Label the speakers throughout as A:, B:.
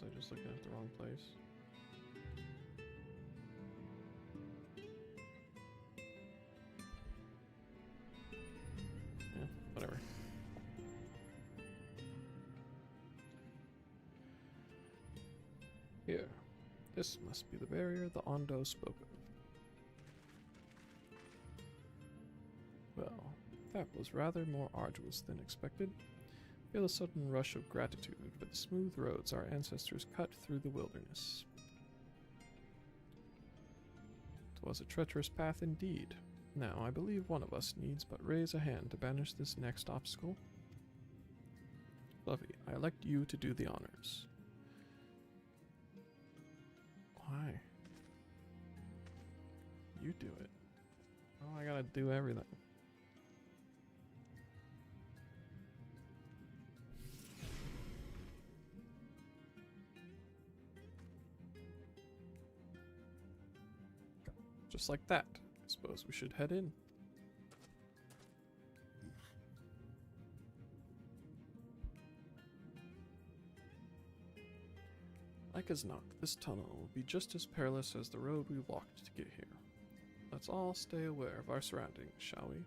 A: Was I just looking at the wrong place? Yeah, whatever. Here. This must be the barrier the Ondo spoke of. Well, that was rather more arduous than expected. Feel a sudden rush of gratitude for the smooth roads our ancestors cut through the wilderness. 'Twas a treacherous path indeed. Now, I believe one of us needs but raise a hand to banish this next obstacle. Fluffy, I elect you to do the honors. Why? You do it. Oh, I gotta do everything. Just like that. I suppose we should head in. Like as not, this tunnel will be just as perilous as the road we walked to get here. Let's all stay aware of our surroundings, shall we?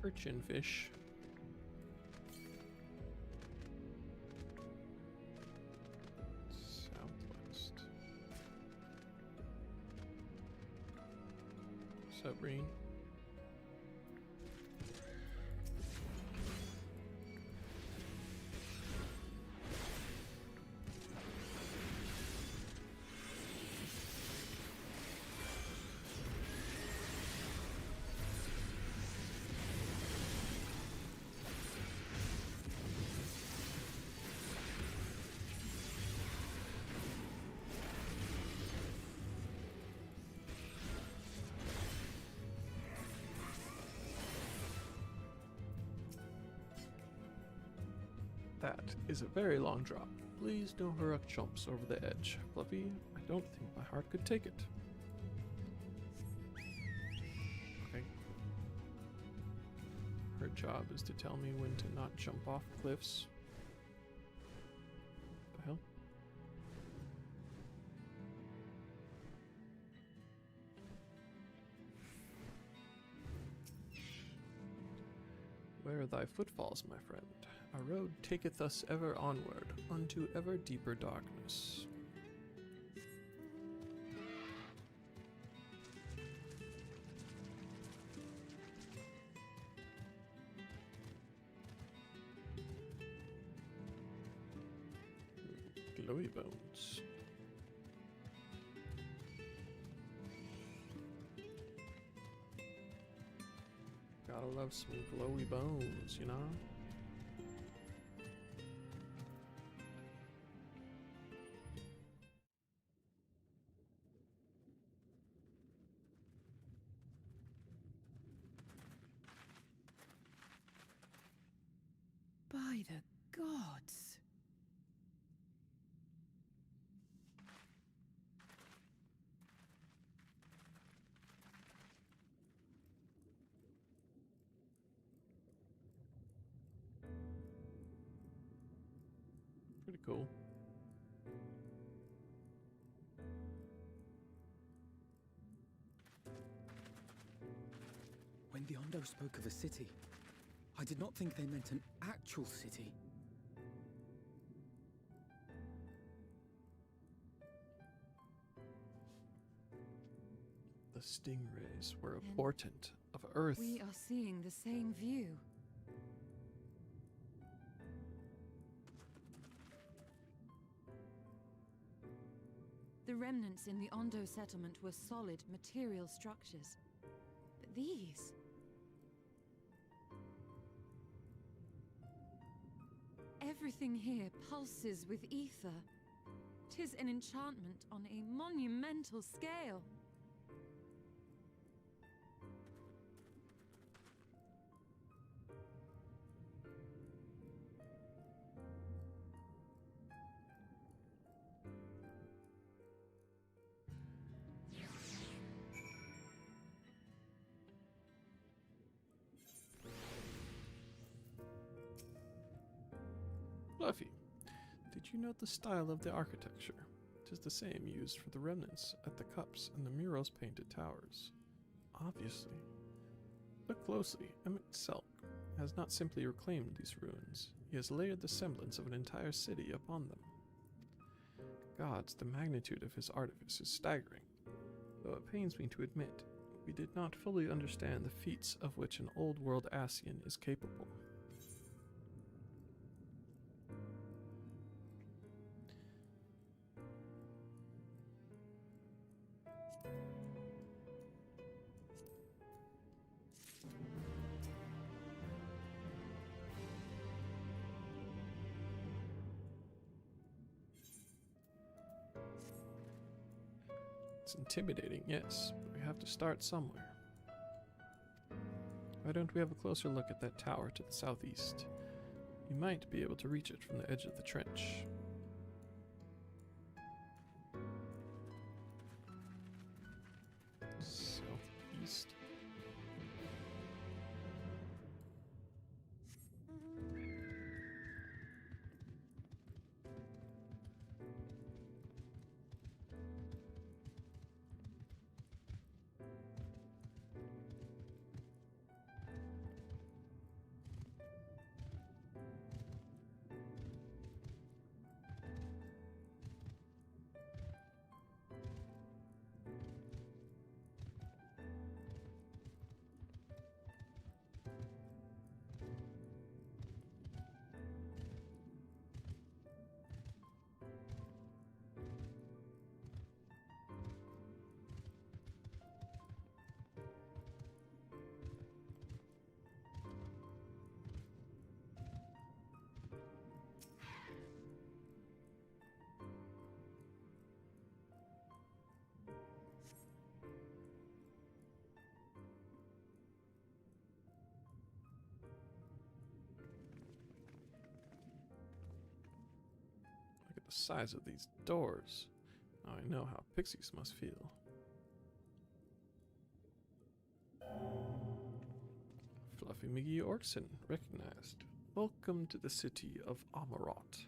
A: Urchin fish. Southwest. What's up, Breen? That is a very long drop. Please don't hurry chumps over the edge. Fluffy, I don't think my heart could take it. Okay. Her job is to tell me when to not jump off cliffs. What the hell? Where are thy footfalls, my friend? Our road taketh us ever onward, unto ever deeper darkness. Glowy bones. Gotta love some glowy bones, you know?
B: By the gods!
A: Pretty cool.
C: When the Ondo spoke of a city, I did not think they meant an actual city.
A: The stingrays were a portent of Earth.
B: We are seeing the same view. The remnants in the Ondo settlement were solid material structures. But these... Everything here pulses with ether. 'Tis an enchantment on a monumental scale.
A: Did you note the style of the architecture? It is the same used for the remnants at the cups and the murals painted towers. Obviously. Look closely. Emmett Selk has not simply reclaimed these ruins. He has layered the semblance of an entire city upon them. Gods, the magnitude of his artifice is staggering. Though it pains me to admit, we did not fully understand the feats of which an old-world Ascian is capable. It's intimidating, yes, but we have to start somewhere. Why don't we have a closer look at that tower to the southeast? You might be able to reach it from the edge of the trench. Southeast. Look at the size of these doors. Now I know how pixies must feel. Fluffy McGee Orkson, recognized. Welcome to the city of Amarot.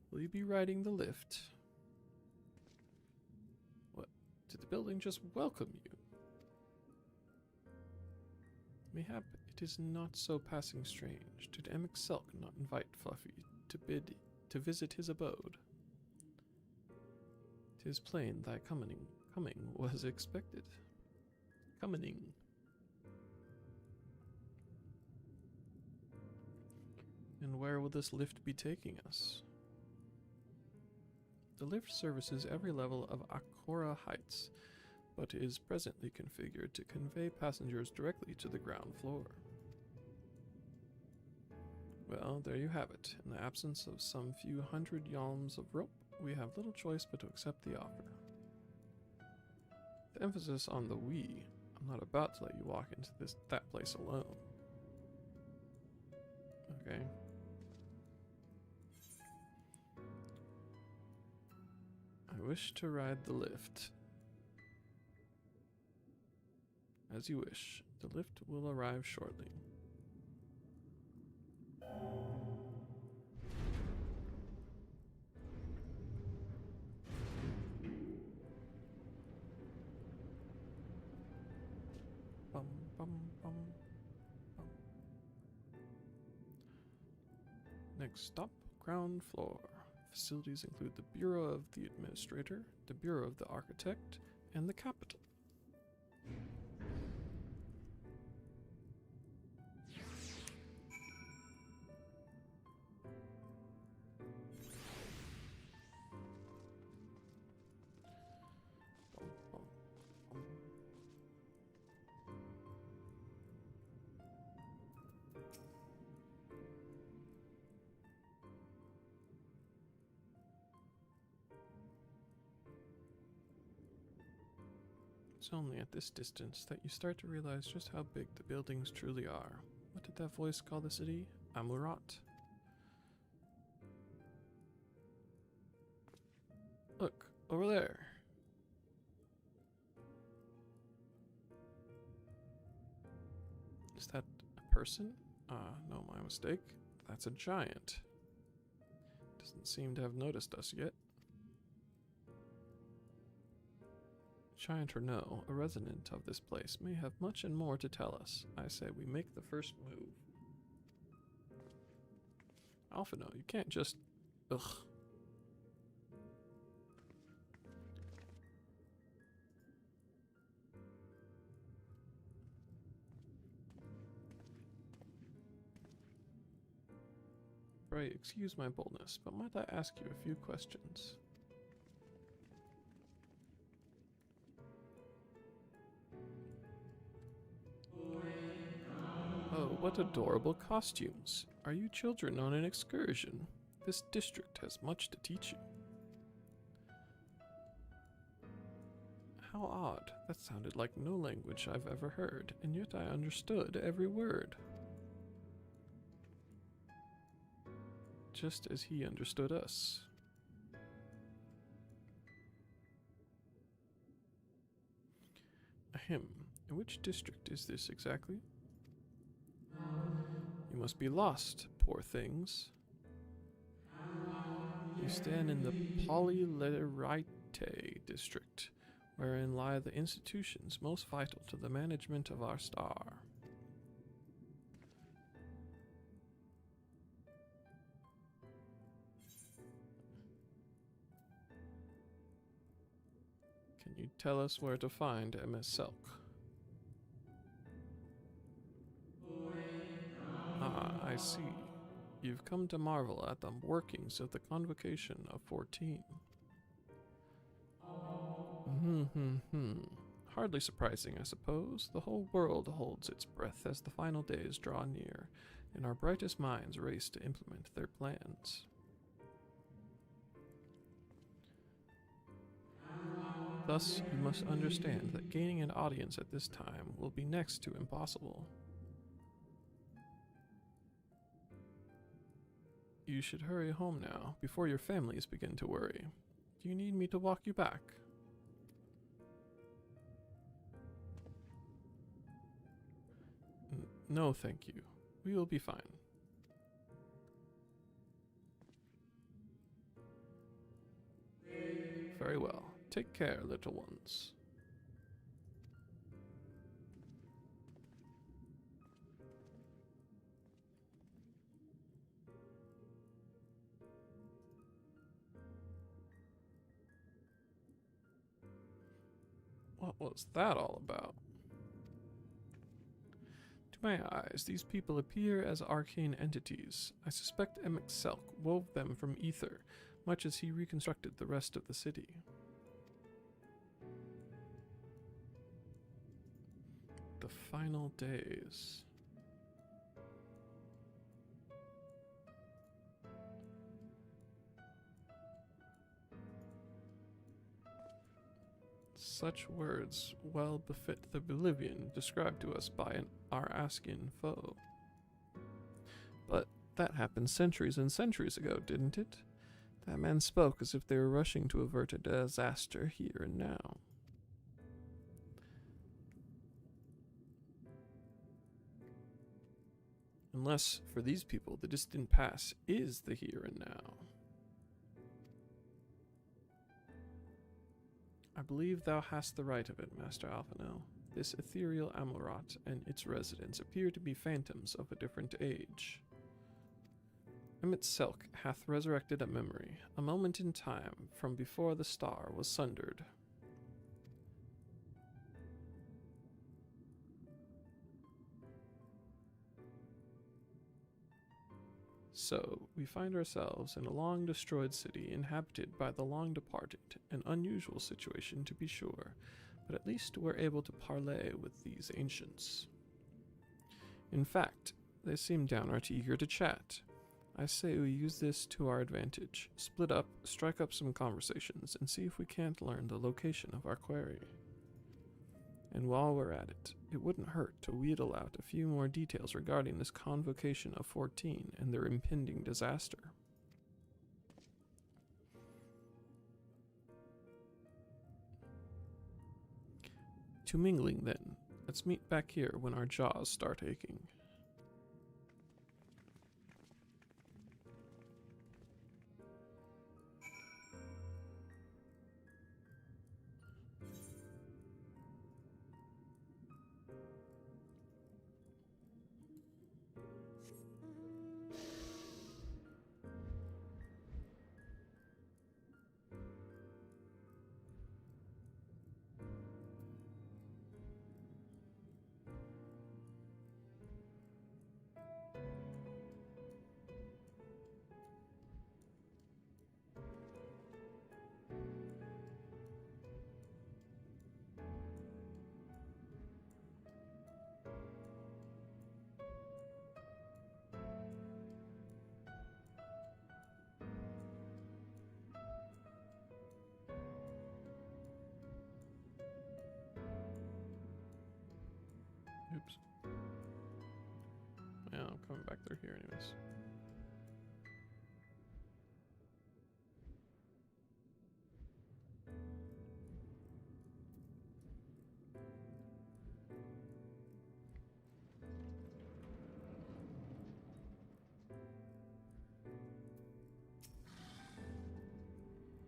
A: Will you be riding the lift? What? Did the building just welcome you? Mayhap it is not so passing strange. Did Emmett Selk not invite Fluffy to visit his abode? 'Tis plain thy coming was expected. Coming. And where will this lift be taking us? The lift services every level of Akora Heights, but is presently configured to convey passengers directly to the ground floor. Well, there you have it. In the absence of some few hundred yalms of rope, we have little choice but to accept the offer. The emphasis on the we. I'm not about to let you walk into that place alone. Okay. I wish to ride the lift. As you wish. The lift will arrive shortly. Bum, bum, bum, bum. Next stop, ground floor. Facilities include the Bureau of the Administrator, the Bureau of the Architect, and the Capitol. It's only at this distance that you start to realize just how big the buildings truly are. What did that voice call the city? Amurat. Look, over there. Is that a person? No, my mistake. That's a giant. Doesn't seem to have noticed us yet. Giant or no, a resident of this place may have much and more to tell us. I say we make the first move. Alphino, you can't just... Ugh. Pray, excuse my boldness, but might I ask you a few questions? Oh, what adorable costumes. Are you children on an excursion? This district has much to teach you. How odd. That sounded like no language I've ever heard, and yet I understood every word. Just as he understood us. Ahem. In which district is this exactly? You must be lost, poor things. You stand in the Polylerite district, wherein lie the institutions most vital to the management of our star. Can you tell us where to find MS Selk? Ah, I see. You've come to marvel at the workings of the Convocation of 14. Hardly surprising, I suppose. The whole world holds its breath as the final days draw near, and our brightest minds race to implement their plans. Thus, you must understand that gaining an audience at this time will be next to impossible. You should hurry home now, before your families begin to worry. Do you need me to walk you back? No, thank you. We will be fine. Very well. Take care, little ones. What was that all about? To my eyes, these people appear as arcane entities. I suspect Emic Selk wove them from ether, much as he reconstructed the rest of the city. The final days. Such words well befit the Bolivian described to us by our Askin foe. But that happened centuries and centuries ago, didn't it? That man spoke as if they were rushing to avert a disaster here and now. Unless, for these people, the distant past is the here and now. I believe thou hast the right of it, Master Alphino. This ethereal Amelrot and its residents appear to be phantoms of a different age. Emic Selk hath resurrected a memory, a moment in time from before the star was sundered. So, we find ourselves in a long-destroyed city inhabited by the long-departed, an unusual situation to be sure, but at least we're able to parley with these ancients. In fact, they seem downright eager to chat. I say we use this to our advantage, split up, strike up some conversations, and see if we can't learn the location of our quarry. And while we're at it, it wouldn't hurt to wheedle out a few more details regarding this Convocation of 14 and their impending disaster. To mingling then, let's meet back here when our jaws start aching. Oops. Yeah, I'm coming back through here anyways.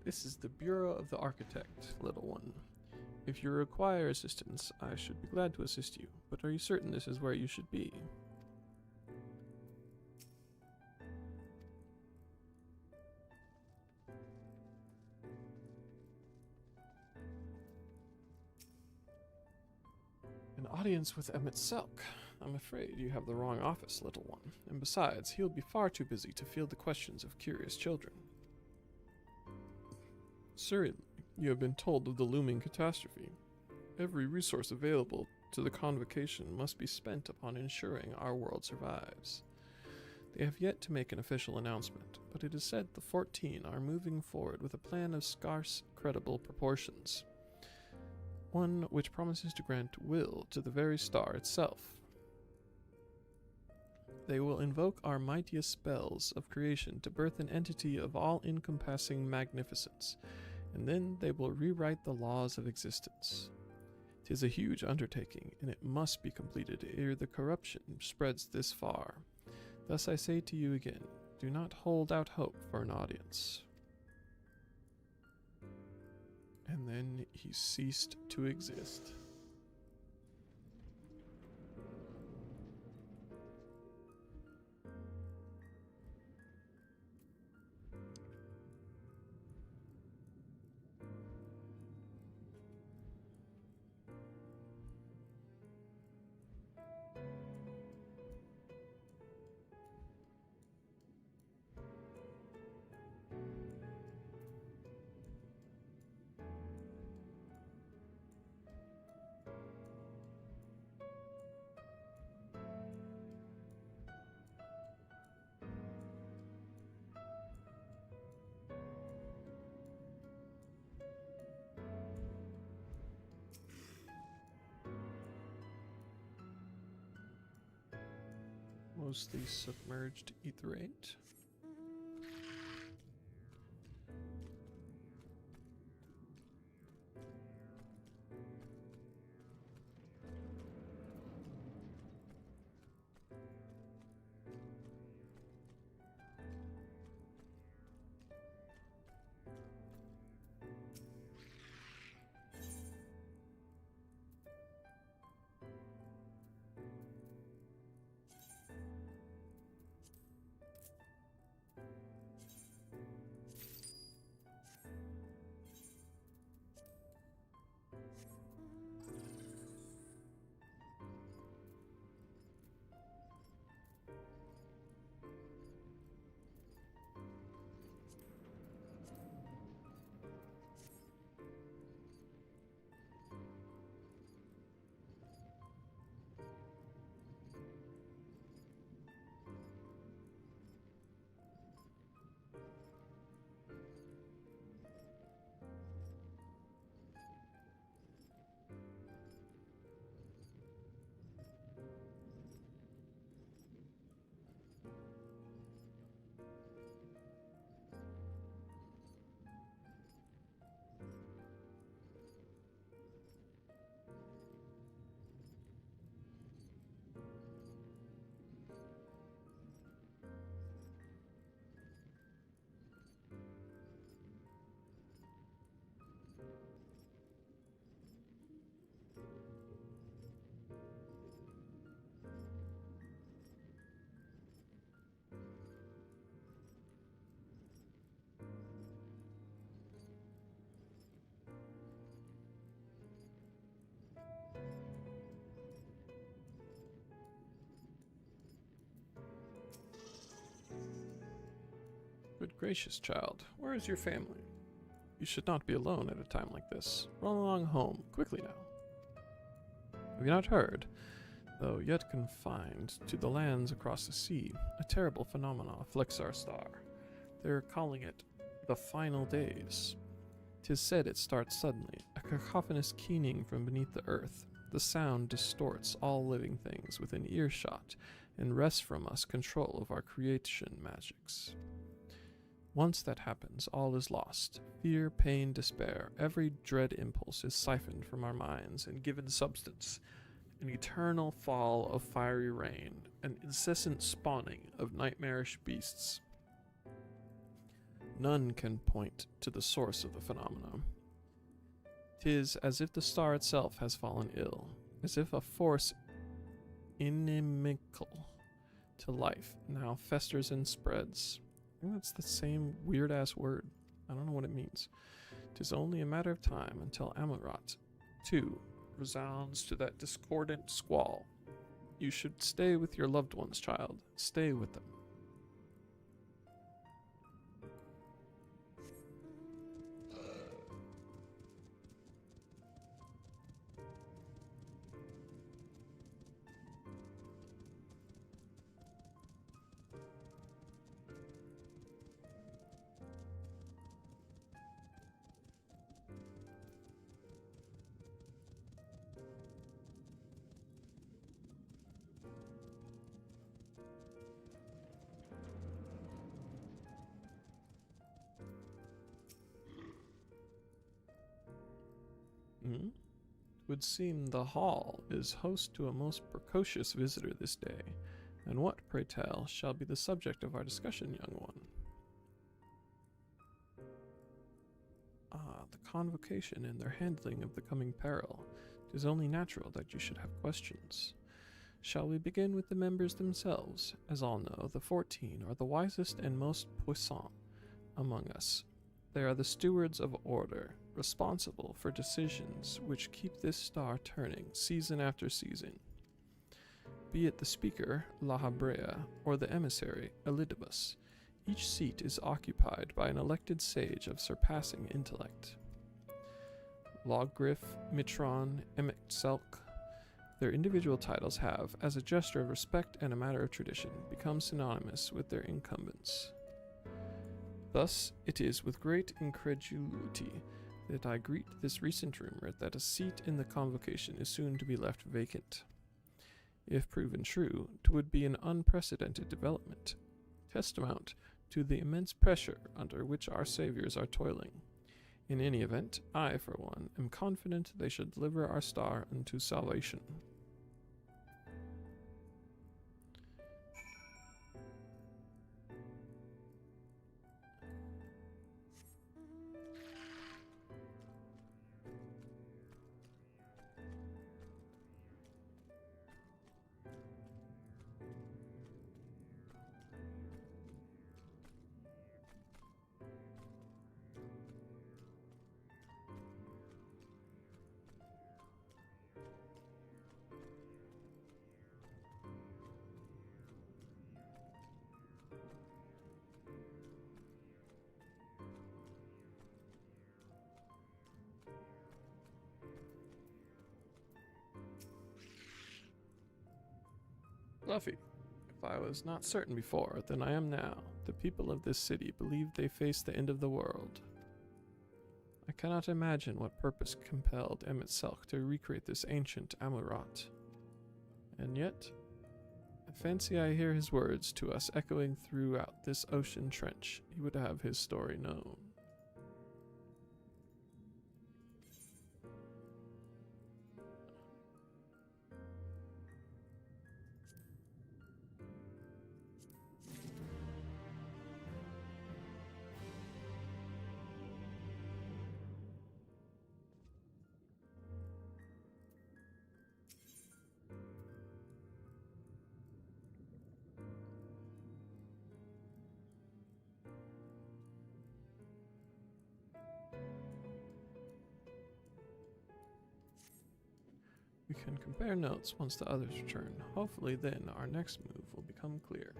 A: This is the Bureau of the Architect, little one. If you require assistance, I should be glad to assist you, but are you certain this is where you should be? An audience with Emmett Selk. I'm afraid you have the wrong office, little one, and besides, he'll be far too busy to field the questions of curious children. Certainly, you have been told of the looming catastrophe. Every resource available to the convocation must be spent upon ensuring our world survives. They have yet to make an official announcement, but it is said the 14 are moving forward with a plan of scarce, credible proportions. One which promises to grant will to the very star itself. They will invoke our mightiest spells of creation to birth an entity of all-encompassing magnificence, and then they will rewrite the laws of existence. 'Tis a huge undertaking, and it must be completed ere the corruption spreads this far. Thus I say to you again, do not hold out hope for an audience. And then he ceased to exist. Mostly submerged etherate. Good gracious, child, where is your family? You should not be alone at a time like this. Run along home, quickly now. Have you not heard? Though yet confined to the lands across the sea, a terrible phenomenon afflicts our star. They're calling it the final days. 'Tis said it starts suddenly, a cacophonous keening from beneath the earth. the sound distorts all living things within earshot and wrests from us control of our creation magics. Once that happens, all is lost. Fear, pain, despair, every dread impulse is siphoned from our minds and given substance. An eternal fall of fiery rain, an incessant spawning of nightmarish beasts. None can point to the source of the phenomenon. 'Tis as if the star itself has fallen ill, as if a force inimical to life now festers and spreads. I think that's the same weird-ass word. I don't know what it means. 'Tis only a matter of time until Amurat, too, resounds to that discordant squall. You should stay with your loved ones, child. Stay with them. Would seem the hall is host to a most precocious visitor this day, and what, pray tell, shall be the subject of our discussion, young one? The convocation and their handling of the coming peril. 'Tis only natural that you should have questions. Shall we begin with the members themselves? As all know, the 14 are the wisest and most puissant among us. They are the stewards of order, responsible for decisions which keep this star turning season after season. Be it the speaker, La Habrea, or the emissary, Elidibus, each seat is occupied by an elected sage of surpassing intellect. Logriff, Mitron, Emek-Selk, their individual titles have, as a gesture of respect and a matter of tradition, become synonymous with their incumbents. Thus, it is with great incredulity that I greet this recent rumor that a seat in the convocation is soon to be left vacant. If proven true, 'twould be an unprecedented development, tantamount to the immense pressure under which our saviors are toiling. In any event, I, for one, am confident they should deliver our star unto salvation. Fluffy, if I was not certain before, then I am now. The people of this city believe they face the end of the world. I cannot imagine what purpose compelled Emet-Selch to recreate this ancient Amurat. And yet, I fancy I hear his words to us echoing throughout this ocean trench. He would have his story known. We can compare notes once the others return. Hopefully then our next move will become clear.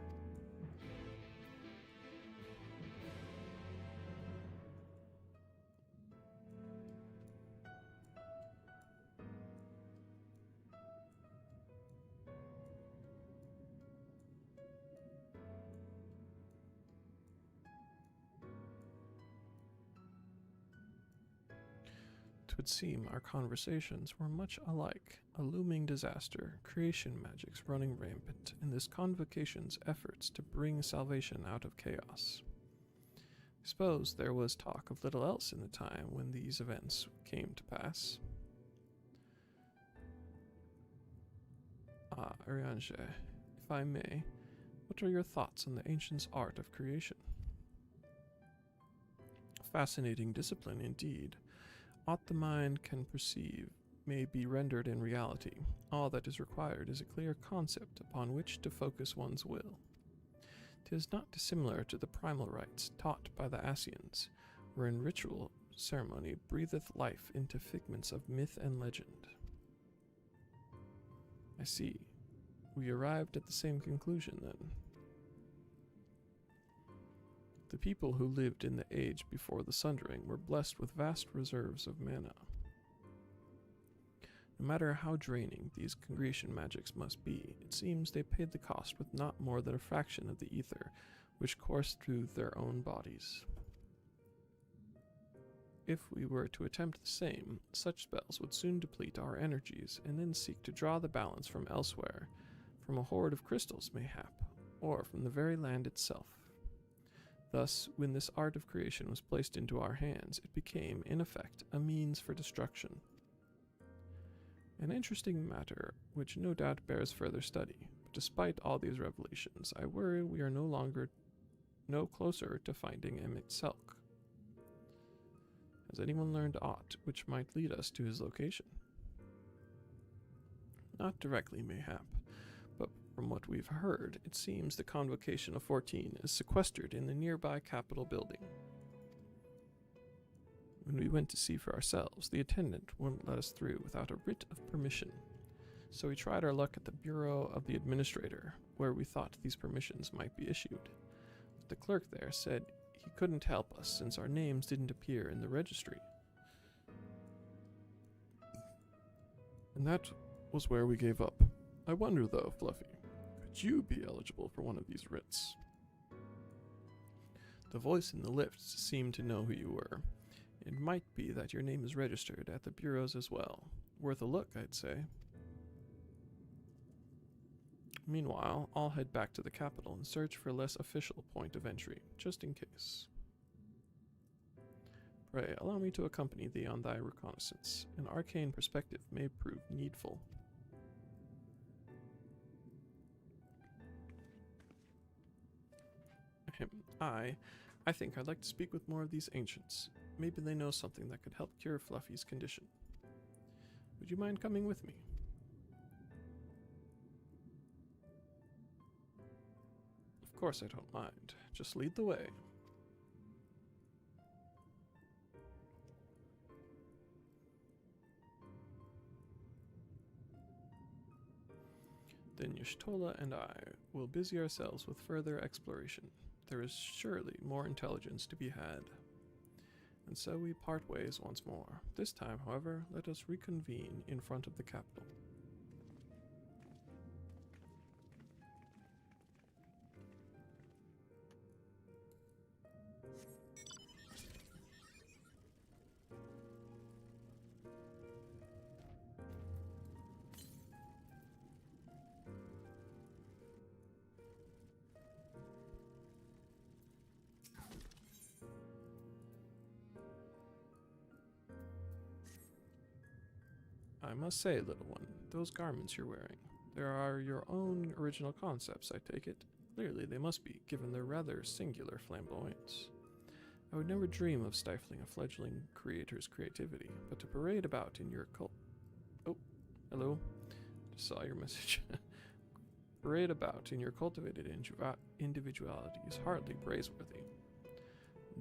A: it would seem our conversations were much alike, a looming disaster, creation magics running rampant, and this convocation's efforts to bring salvation out of chaos. I suppose there was talk of little else in the time when these events came to pass. Ah, Urianger, if I may, what are your thoughts on the ancients' art of creation? Fascinating discipline indeed. Aught the mind can perceive may be rendered in reality. All that is required is a clear concept upon which to focus one's will. 'Tis not dissimilar to the primal rites taught by the Asians, wherein ritual ceremony breatheth life into figments of myth and legend. I see. We arrived at the same conclusion, then. The people who lived in the age before the Sundering were blessed with vast reserves of mana. No matter how draining these creation magics must be, it seems they paid the cost with not more than a fraction of the ether which coursed through their own bodies. If we were to attempt the same, such spells would soon deplete our energies and then seek to draw the balance from elsewhere, from a hoard of crystals mayhap, or from the very land itself. Thus, when this art of creation was placed into our hands, it became, in effect, a means for destruction. An interesting matter, which no doubt bears further study, but despite all these revelations, I worry we are no closer to finding Emmett Selk. Has anyone learned aught which might lead us to his location? Not directly, mayhap, but from what we've heard, it seems the Convocation of 14 is sequestered in the nearby Capitol building. When we went to see for ourselves, the attendant wouldn't let us through without a writ of permission, so we tried our luck at the Bureau of the Administrator, where we thought these permissions might be issued. But the clerk there said he couldn't help us since our names didn't appear in the registry. And that was where we gave up. I wonder though, Fluffy, could you be eligible for one of these writs? The voice in the lift seemed to know who you were. It might be that your name is registered at the bureaus as well. Worth a look, I'd say. Meanwhile, I'll head back to the capital and search for a less official point of entry, just in case. Pray, allow me to accompany thee on thy reconnaissance. An arcane perspective may prove needful. I think I'd like to speak with more of these ancients. Maybe they know something that could help cure Fluffy's condition. Would you mind coming with me? Of course I don't mind. Just lead the way. Then Y'shtola and I will busy ourselves with further exploration. There is surely more intelligence to be had. And so we part ways once more. This time, however, let us reconvene in front of the capital. I must say, little one, those garments you're wearing, they are your own original concepts, I take it. Clearly they must be, given their rather singular flamboyance. I would never dream of stifling a fledgling creator's creativity, but to parade about in your Oh, hello. Just saw your message. Parade about in your cultivated individuality is hardly praiseworthy.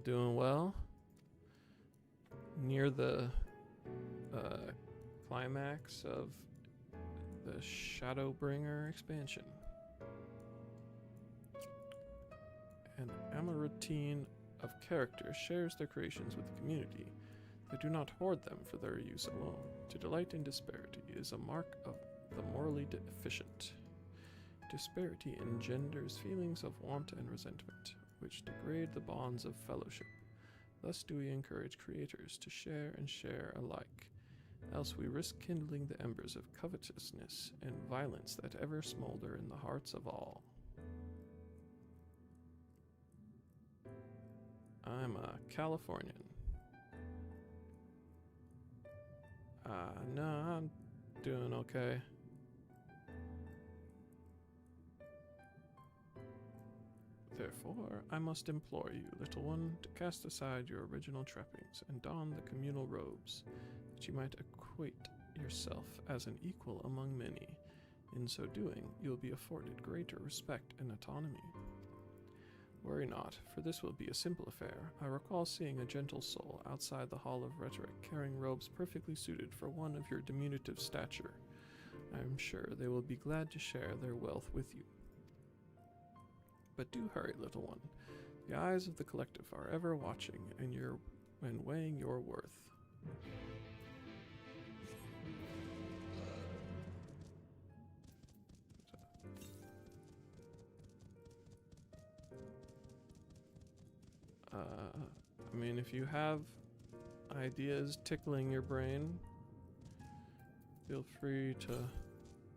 A: Doing well. Near the climax of the Shadowbringer expansion. An Amaritine of character shares their creations with the community. They do not hoard them for their use alone. To delight in disparity is a mark of the morally deficient. Disparity engenders feelings of want and resentment, which degrade the bonds of fellowship. Thus do we encourage creators to share and share alike, else we risk kindling the embers of covetousness and violence that ever smolder in the hearts of all. I'm a Californian. No, I'm doing okay. Therefore, I must implore you, little one, to cast aside your original trappings and don the communal robes, that you might acquit yourself as an equal among many. In so doing, you will be afforded greater respect and autonomy. Worry not, for this will be a simple affair. I recall seeing a gentle soul outside the Hall of Rhetoric carrying robes perfectly suited for one of your diminutive stature. I am sure they will be glad to share their wealth with you. But do hurry, little one. The eyes of the collective are ever watching and weighing your worth. I mean, if you have ideas tickling your brain, feel free to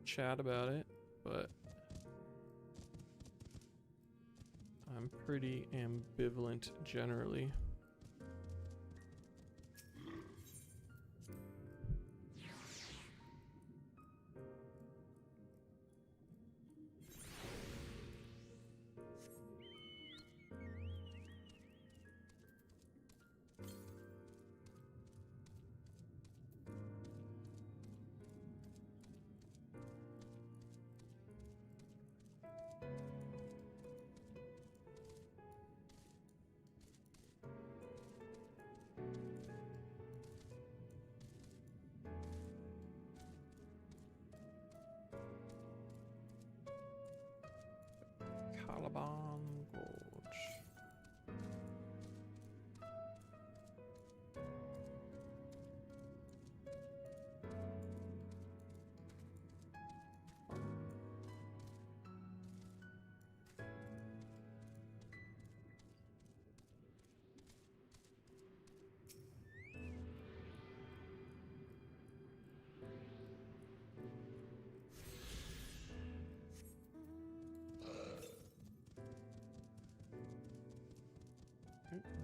A: chat about it, but I'm pretty ambivalent generally. Caliban Gorge.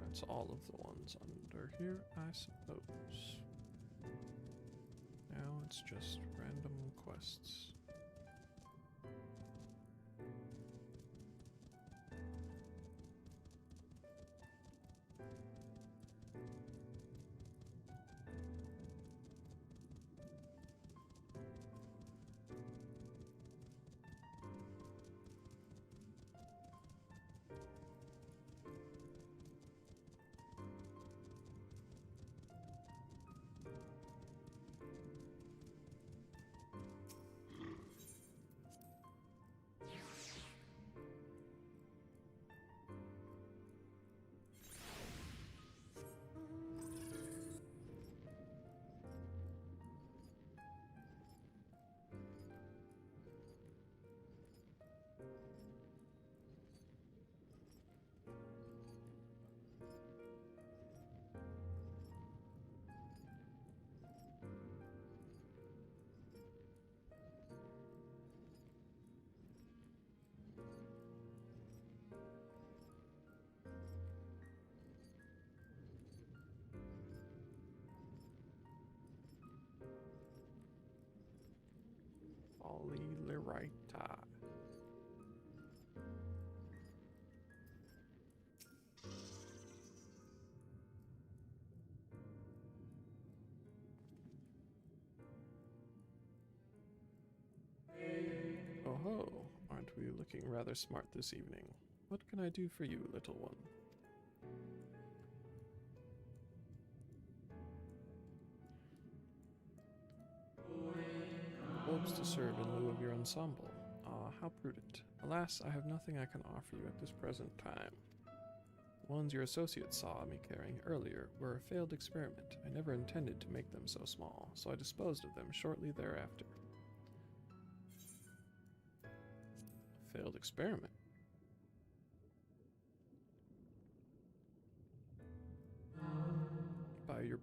A: That's all of the ones under here, I suppose. Now it's just random quests. Polylerita. Oh ho, aren't we looking rather smart this evening? What can I do for you, little one? Robes to serve in lieu of your ensemble. Ah, how prudent. Alas, I have nothing I can offer you at this present time. The ones your associates saw me carrying earlier were a failed experiment. I never intended to make them so small, so I disposed of them shortly thereafter. A failed experiment?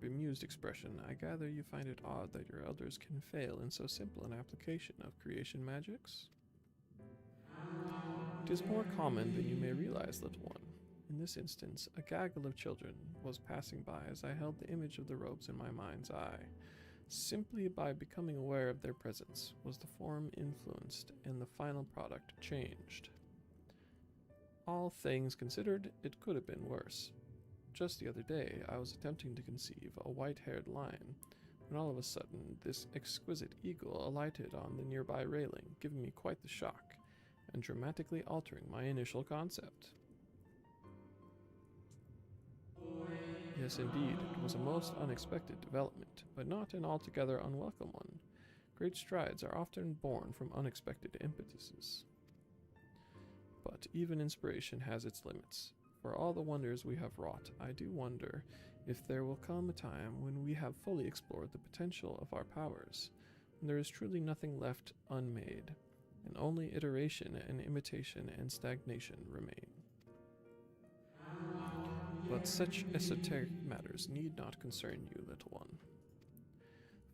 A: bemused expression, I gather you find it odd that your elders can fail in so simple an application of creation magics? It is more common than you may realize, little one. In this instance, a gaggle of children was passing by as I held the image of the robes in my mind's eye. Simply by becoming aware of their presence was the form influenced and the final product changed. All things considered, it could have been worse. Just the other day, I was attempting to conceive a white-haired lion, when all of a sudden this exquisite eagle alighted on the nearby railing, giving me quite the shock, and dramatically altering my initial concept. Yes, indeed, it was a most unexpected development, but not an altogether unwelcome one. Great strides are often born from unexpected impetuses. But even inspiration has its limits. For all the wonders we have wrought, I do wonder if there will come a time when we have fully explored the potential of our powers, when there is truly nothing left unmade, and only iteration and imitation and stagnation remain. But such esoteric matters need not concern you, little one.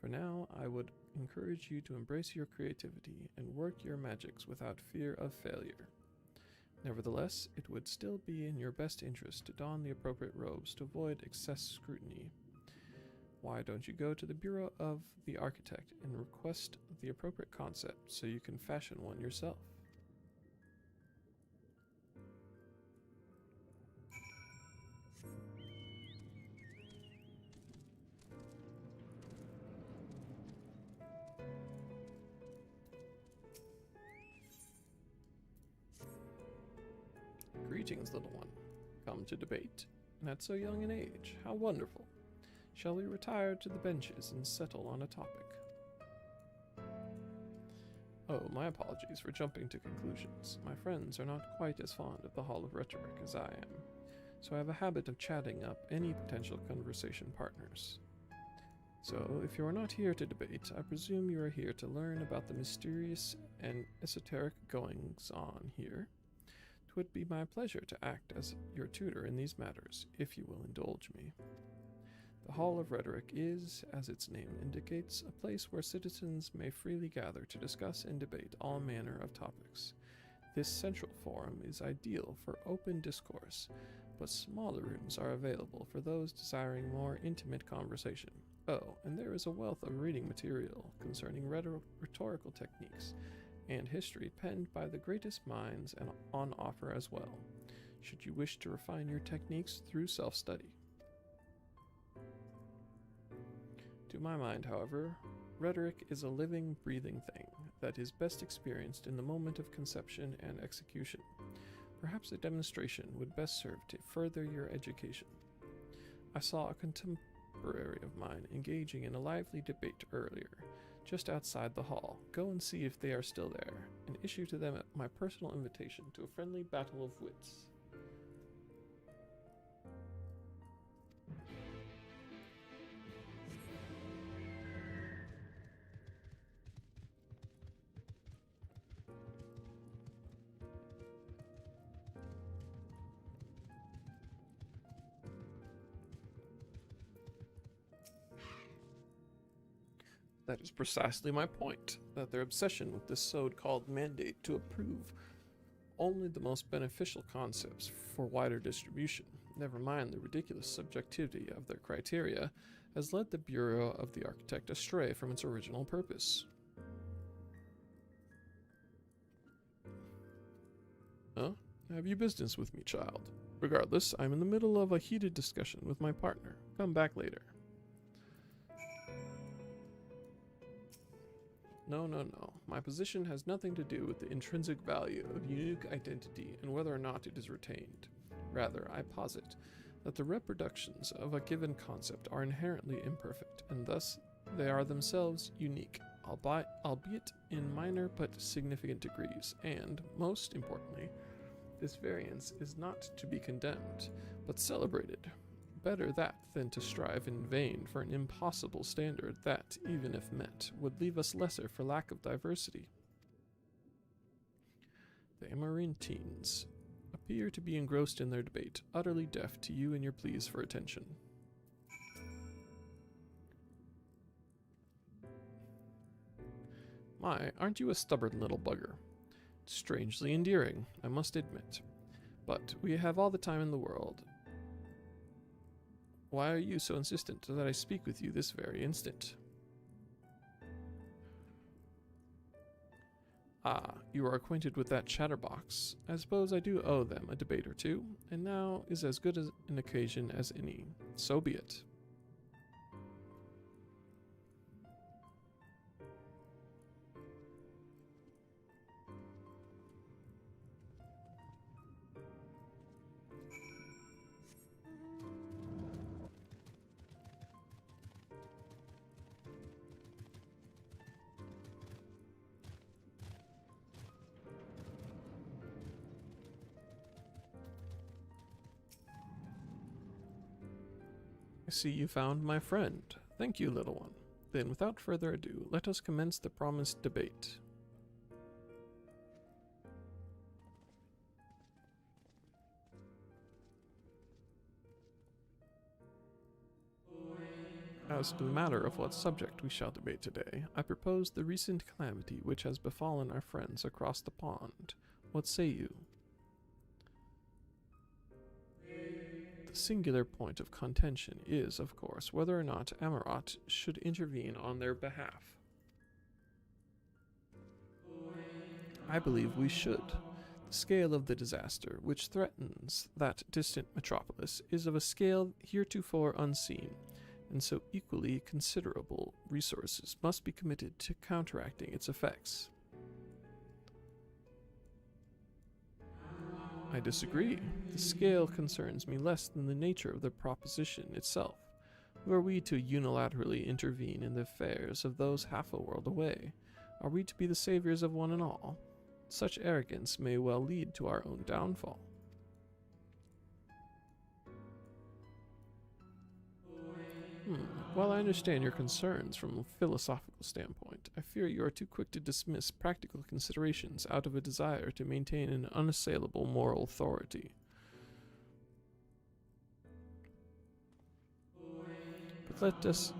A: For now, I would encourage you to embrace your creativity and work your magics without fear of failure. Nevertheless, it would still be in your best interest to don the appropriate robes to avoid excess scrutiny. Why don't you go to the Bureau of the Architect and request the appropriate concept so you can fashion one yourself? Greetings, little one. Come to debate, and at so young an age. How wonderful. Shall we retire to the benches and settle on a topic? Oh, my apologies for jumping to conclusions. My friends are not quite as fond of the Hall of Rhetoric as I am, so I have a habit of chatting up any potential conversation partners. So, if you are not here to debate, I presume you are here to learn about the mysterious and esoteric goings-on here. 'Twould be my pleasure to act as your tutor in these matters, if you will indulge me. The Hall of Rhetoric is, as its name indicates, a place where citizens may freely gather to discuss and debate all manner of topics. This central forum is ideal for open discourse, but smaller rooms are available for those desiring more intimate conversation. Oh, and there is a wealth of reading material concerning rhetorical techniques and history penned by the greatest minds and on offer as well, should you wish to refine your techniques through self-study. To my mind, however, rhetoric is a living, breathing thing that is best experienced in the moment of conception and execution. Perhaps a demonstration would best serve to further your education. I saw a contemporary of mine engaging in a lively debate earlier, just outside the hall. Go and see if they are still there, and issue to them my personal invitation to a friendly battle of wits. That is precisely my point, that their obsession with this so-called mandate to approve only the most beneficial concepts for wider distribution, never mind the ridiculous subjectivity of their criteria, has led the Bureau of the Architect astray from its original purpose. Huh? Have you business with me, child? Regardless, I'm in the middle of a heated discussion with my partner. Come back later. No. My position has nothing to do with the intrinsic value of unique identity and whether or not it is retained. Rather, I posit that the reproductions of a given concept are inherently imperfect, and thus they are themselves unique, albeit in minor but significant degrees, and, most importantly, this variance is not to be condemned, but celebrated. Better that than to strive in vain for an impossible standard that, even if met, would leave us lesser for lack of diversity. The Amarantines appear to be engrossed in their debate, utterly deaf to you and your pleas for attention. My, aren't you a stubborn little bugger? Strangely endearing, I must admit. But we have all the time in the world. Why are you so insistent that I speak with you this very instant? Ah, you are acquainted with that chatterbox. I suppose I do owe them a debate or two, and now is as good as an occasion as any. So be it. I see you found my friend. Thank you, little one. Then, without further ado, let us commence the promised debate. As to the matter of what subject we shall debate today, I propose the recent calamity which has befallen our friends across the pond. What say you? The singular point of contention is, of course, whether or not Amarot should intervene on their behalf. I believe we should. The scale of the disaster which threatens that distant metropolis is of a scale heretofore unseen, and so equally considerable resources must be committed to counteracting its effects. I disagree. The scale concerns me less than the nature of the proposition itself. Who are we to unilaterally intervene in the affairs of those half a world away? Are we to be the saviors of one and all? Such arrogance may well lead to our own downfall. While I understand your concerns from a philosophical standpoint, I fear you are too quick to dismiss practical considerations out of a desire to maintain an unassailable moral authority. But let us,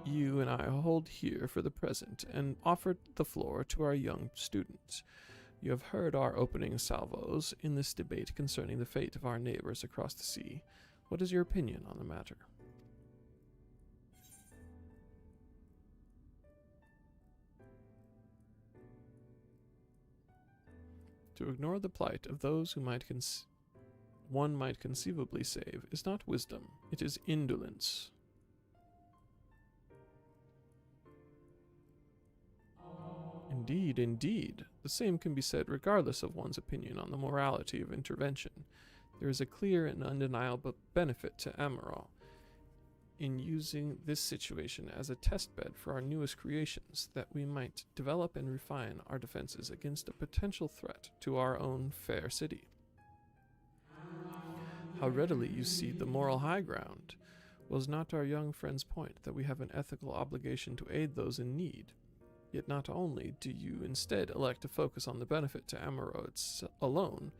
A: you and I, hold here for the present and offer the floor to our young students. You have heard our opening salvos in this debate concerning the fate of our neighbors across the sea. What is your opinion on the matter? To ignore the plight of those who one might conceivably save is not wisdom, it is indolence. Indeed, indeed. The same can be said regardless of one's opinion on the morality of intervention. There is a clear and undeniable benefit to Amaral in using this situation as a testbed for our newest creations, that we might develop and refine our defenses against a potential threat to our own fair city. How readily you see the moral high ground. Was not our young friend's point that we have an ethical obligation to aid those in need? Yet not only do you instead elect to focus on the benefit to Amaroids alone,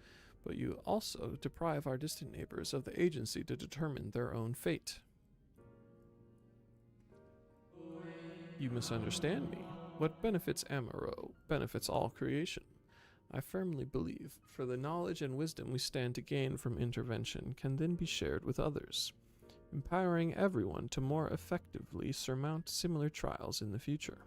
A: but you also deprive our distant neighbors of the agency to determine their own fate. You misunderstand me. What benefits Amaro benefits all creation. I firmly believe, for the knowledge and wisdom we stand to gain from intervention can then be shared with others, empowering everyone to more effectively surmount similar trials in the future.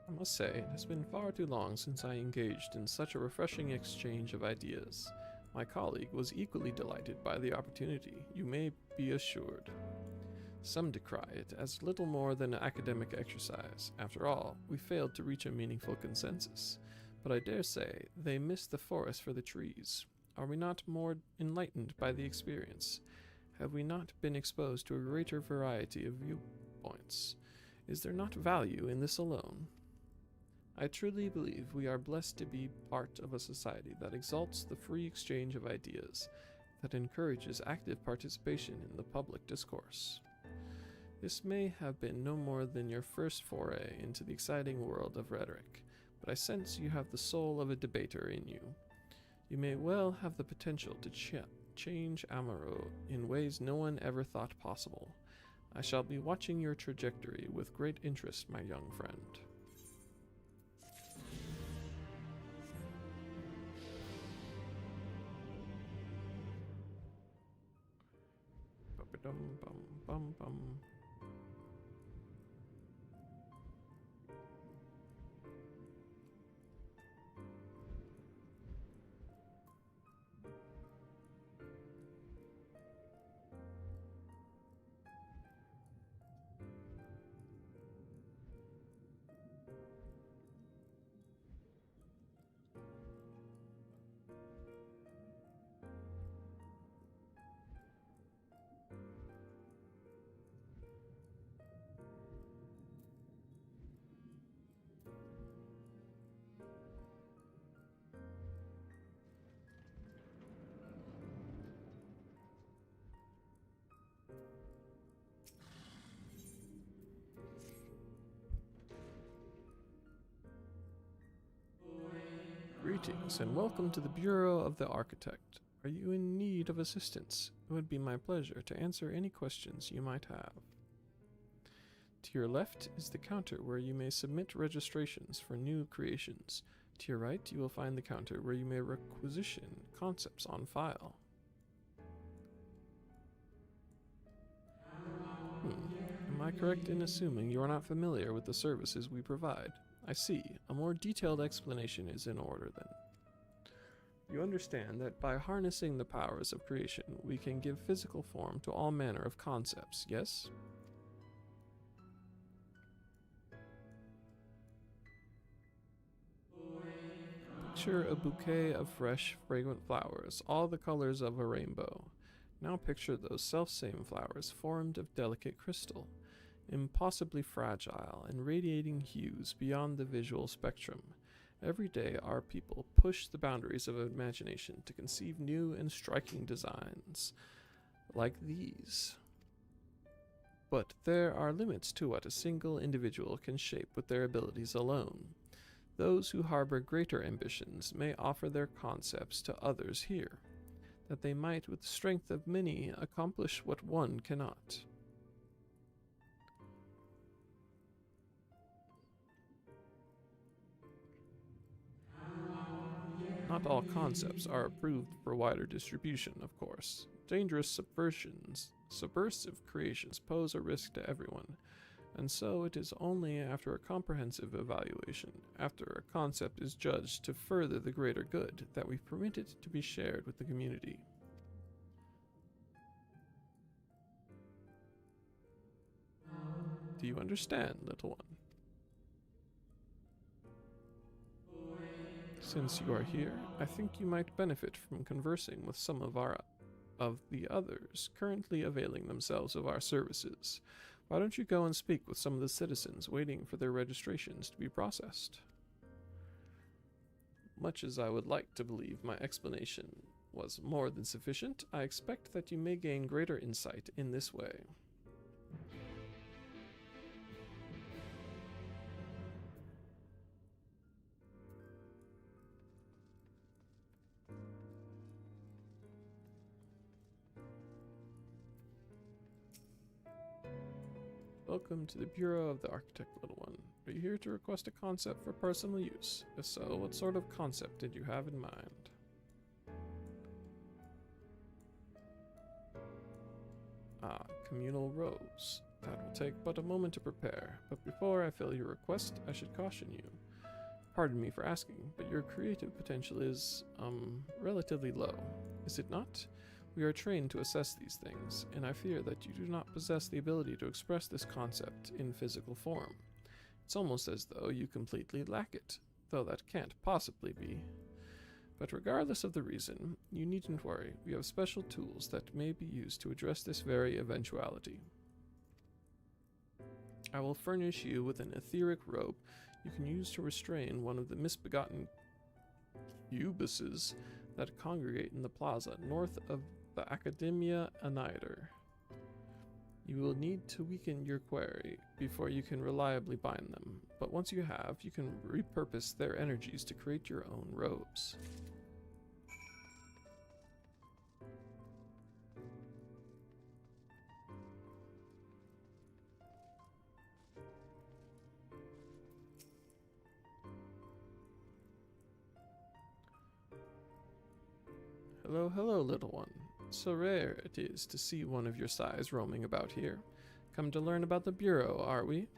A: I must say, it has been far too long since I engaged in such a refreshing exchange of ideas. My colleague was equally delighted by the opportunity, you may be assured. Some decry it as little more than an academic exercise. After all, we failed to reach a meaningful consensus. But I dare say they missed the forest for the trees. Are we not more enlightened by the experience? Have we not been exposed to a greater variety of viewpoints? Is there not value in this alone? I truly believe we are blessed to be part of a society that exalts the free exchange of ideas, that encourages active participation in the public discourse. This may have been no more than your first foray into the exciting world of rhetoric, but I sense you have the soul of a debater in you. You may well have the potential to change Amaro in ways no one ever thought possible. I shall be watching your trajectory with great interest, my young friend. Ba-ba-dum-bum-bum-bum. Greetings and welcome to the Bureau of the Architect. Are you in need of assistance? It would be my pleasure to answer any questions you might have. To your left is the counter where you may submit registrations for new creations. To your right, you will find the counter where you may requisition concepts on file. Am I correct in assuming you are not familiar with the services we provide? I see. A more detailed explanation is in order then. You understand that by harnessing the powers of creation, we can give physical form to all manner of concepts, yes? Picture a bouquet of fresh, fragrant flowers, all the colors of a rainbow. Now picture those self-same flowers formed of delicate crystal, impossibly fragile and radiating hues beyond the visual spectrum. Every day our people push the boundaries of imagination to conceive new and striking designs like these. But there are limits to what a single individual can shape with their abilities alone. Those who harbor greater ambitions may offer their concepts to others here, that they might with the strength of many accomplish what one cannot. Not all concepts are approved for wider distribution, of course. Dangerous subversive creations pose a risk to everyone, and so it is only after a comprehensive evaluation, after a concept is judged to further the greater good, that we permit it to be shared with the community. Do you understand, little one? Since you are here, I think you might benefit from conversing with some of the others currently availing themselves of our services. Why don't you go and speak with some of the citizens waiting for their registrations to be processed? Much as I would like to believe my explanation was more than sufficient, I expect that you may gain greater insight in this way. Welcome to the Bureau of the Architect, little one. Are you here to request a concept for personal use? If so, what sort of concept did you have in mind? Communal robes. That will take but a moment to prepare, but before I fill your request, I should caution you. Pardon me for asking, but your creative potential is, relatively low, is it not? We are trained to assess these things, and I fear that you do not possess the ability to express this concept in physical form. It's almost as though you completely lack it, though that can't possibly be. But regardless of the reason, you needn't worry. We have special tools that may be used to address this very eventuality. I will furnish you with an etheric robe you can use to restrain one of the misbegotten cubuses that congregate in the plaza north of the Academia Anider. You will need to weaken your quarry before you can reliably bind them, but once you have, you can repurpose their energies to create your own robes. Hello, hello, little one. So rare it is to see one of your size roaming about here. Come to learn about the Bureau, are we?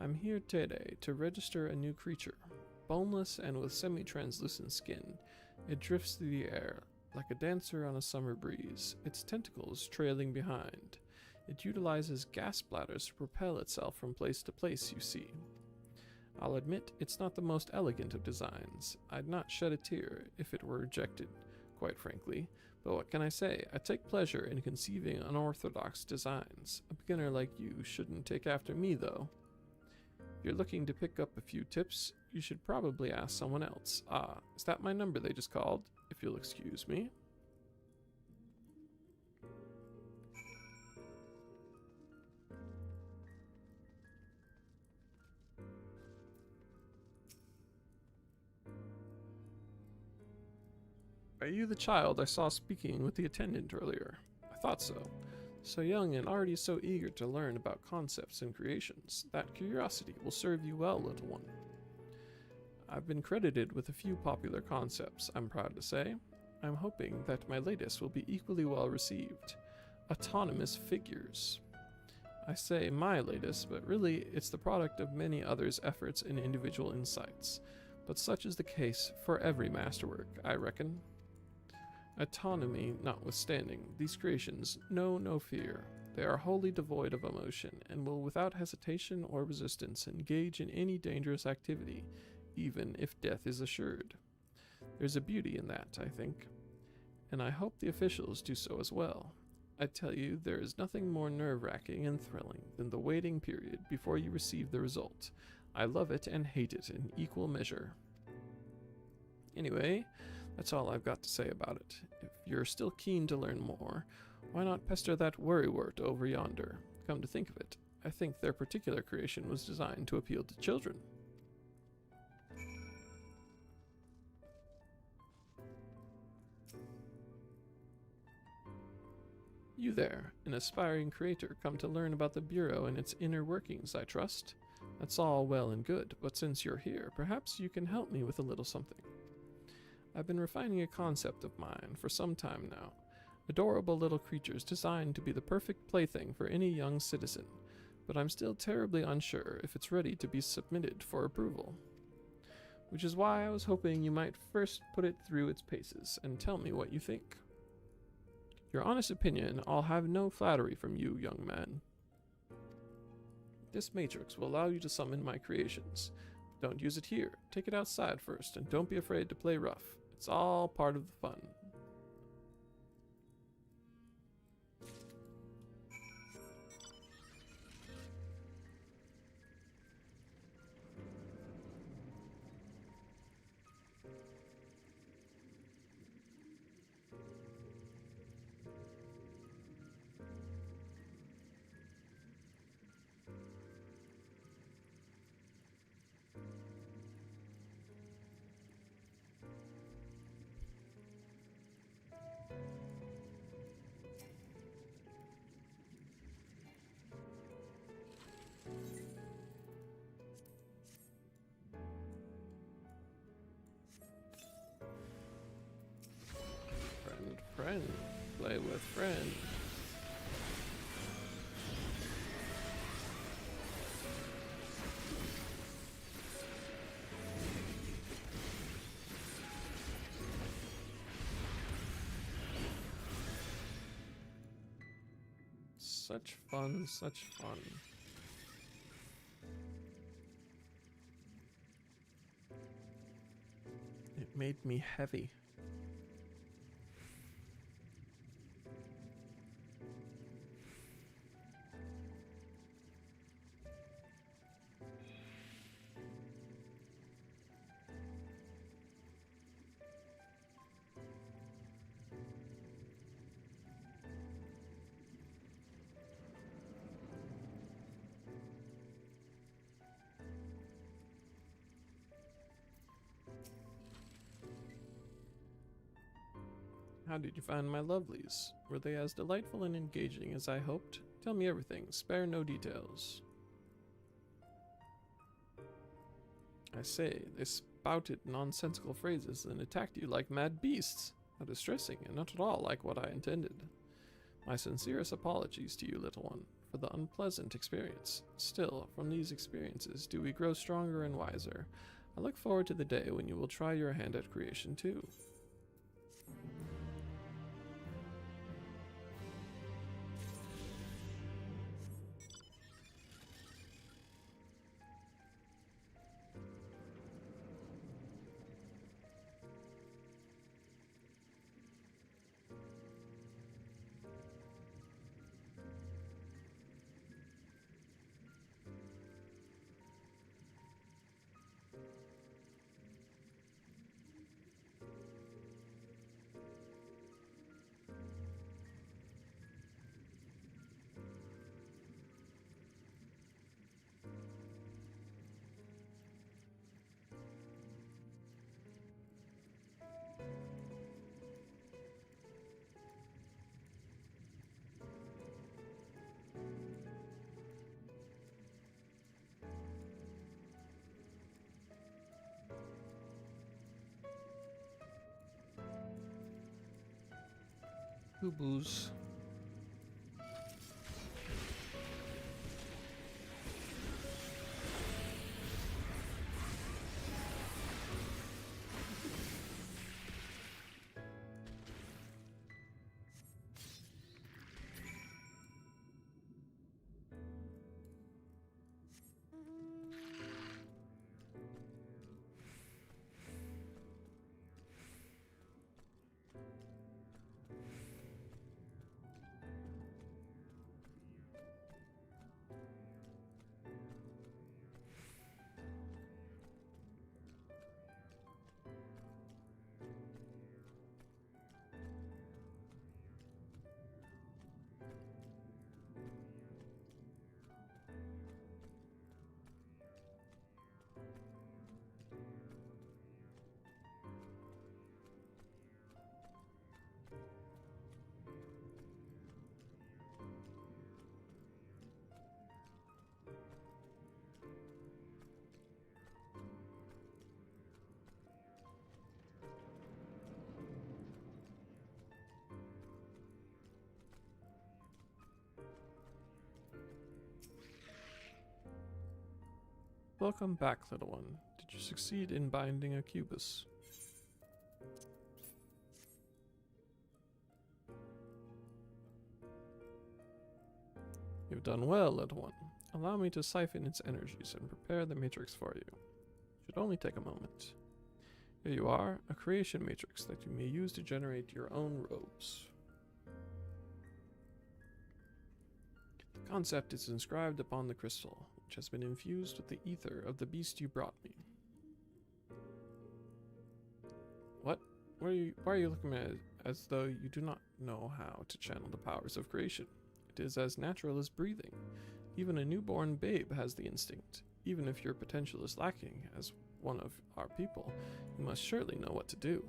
A: I'm here today to register a new creature. Boneless and with semi-translucent skin, it drifts through the air like a dancer on a summer breeze, its tentacles trailing behind. It utilizes gas bladders to propel itself from place to place, you see. I'll admit it's not the most elegant of designs. I'd not shed a tear if it were rejected, quite frankly, but what can I say? I take pleasure in conceiving unorthodox designs. A beginner like you shouldn't take after me, though. If you're looking to pick up a few tips, you should probably ask someone else. Ah, is that my number they just called? If you'll excuse me. Are you the child I saw speaking with the attendant earlier? I thought so. So young and already so eager to learn about concepts and creations. That curiosity will serve you well, little one. I've been credited with a few popular concepts, I'm proud to say. I'm hoping that my latest will be equally well received. Autonomous figures. I say my latest, but really it's the product of many others' efforts and individual insights. But such is the case for every masterwork, I reckon. Autonomy notwithstanding, these creations know no fear. They are wholly devoid of emotion, and will without hesitation or resistance engage in any dangerous activity, even if death is assured. There's a beauty in that, I think, and I hope the officials do so as well. I tell you, there is nothing more nerve-wracking and thrilling than the waiting period before you receive the result. I love it and hate it in equal measure. Anyway, that's all I've got to say about it. If you're still keen to learn more, why not pester that worrywart over yonder? Come to think of it, I think their particular creation was designed to appeal to children. You there, an aspiring creator come to learn about the Bureau and its inner workings, I trust? That's all well and good, but since you're here, perhaps you can help me with a little something. I've been refining a concept of mine for some time now. Adorable little creatures designed to be the perfect plaything for any young citizen, but I'm still terribly unsure if it's ready to be submitted for approval. Which is why I was hoping you might first put it through its paces and tell me what you think. Your honest opinion, I'll have no flattery from you, young man. This matrix will allow you to summon my creations. Don't use it here. Take it outside first, and don't be afraid to play rough. It's all part of the fun. Friend, play with friend. Such fun, such fun. It made me heavy. How did you find my lovelies? Were they as delightful and engaging as I hoped? Tell me everything, spare no details. I say, they spouted nonsensical phrases and attacked you like mad beasts. How distressing, and not at all like what I intended. My sincerest apologies to you, little one, for the unpleasant experience. Still, from these experiences do we grow stronger and wiser. I look forward to the day when you will try your hand at creation too. Boo-boos. Welcome back, little one. Did you succeed in binding a cubus? You've done well, little one. Allow me to siphon its energies and prepare the matrix for you. Should only take a moment. Here you are, a creation matrix that you may use to generate your own robes. The concept is inscribed upon the crystal, which has been infused with the ether of the beast you brought me. What? Why are you looking at it as though you do not know how to channel the powers of creation? It is as natural as breathing. Even a newborn babe has the instinct. Even if your potential is lacking, as one of our people, you must surely know what to do.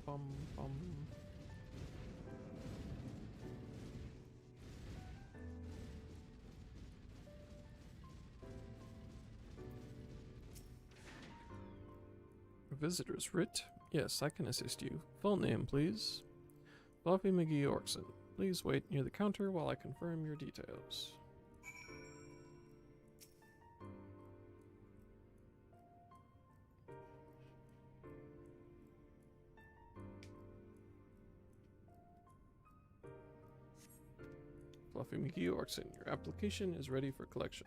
A: Bum. Visitor's writ? Yes, I can assist you. Full name, please. Fluffy McGee Orkson, please wait near the counter while I confirm your details. Fluffy McGee Orkson, your application is ready for collection.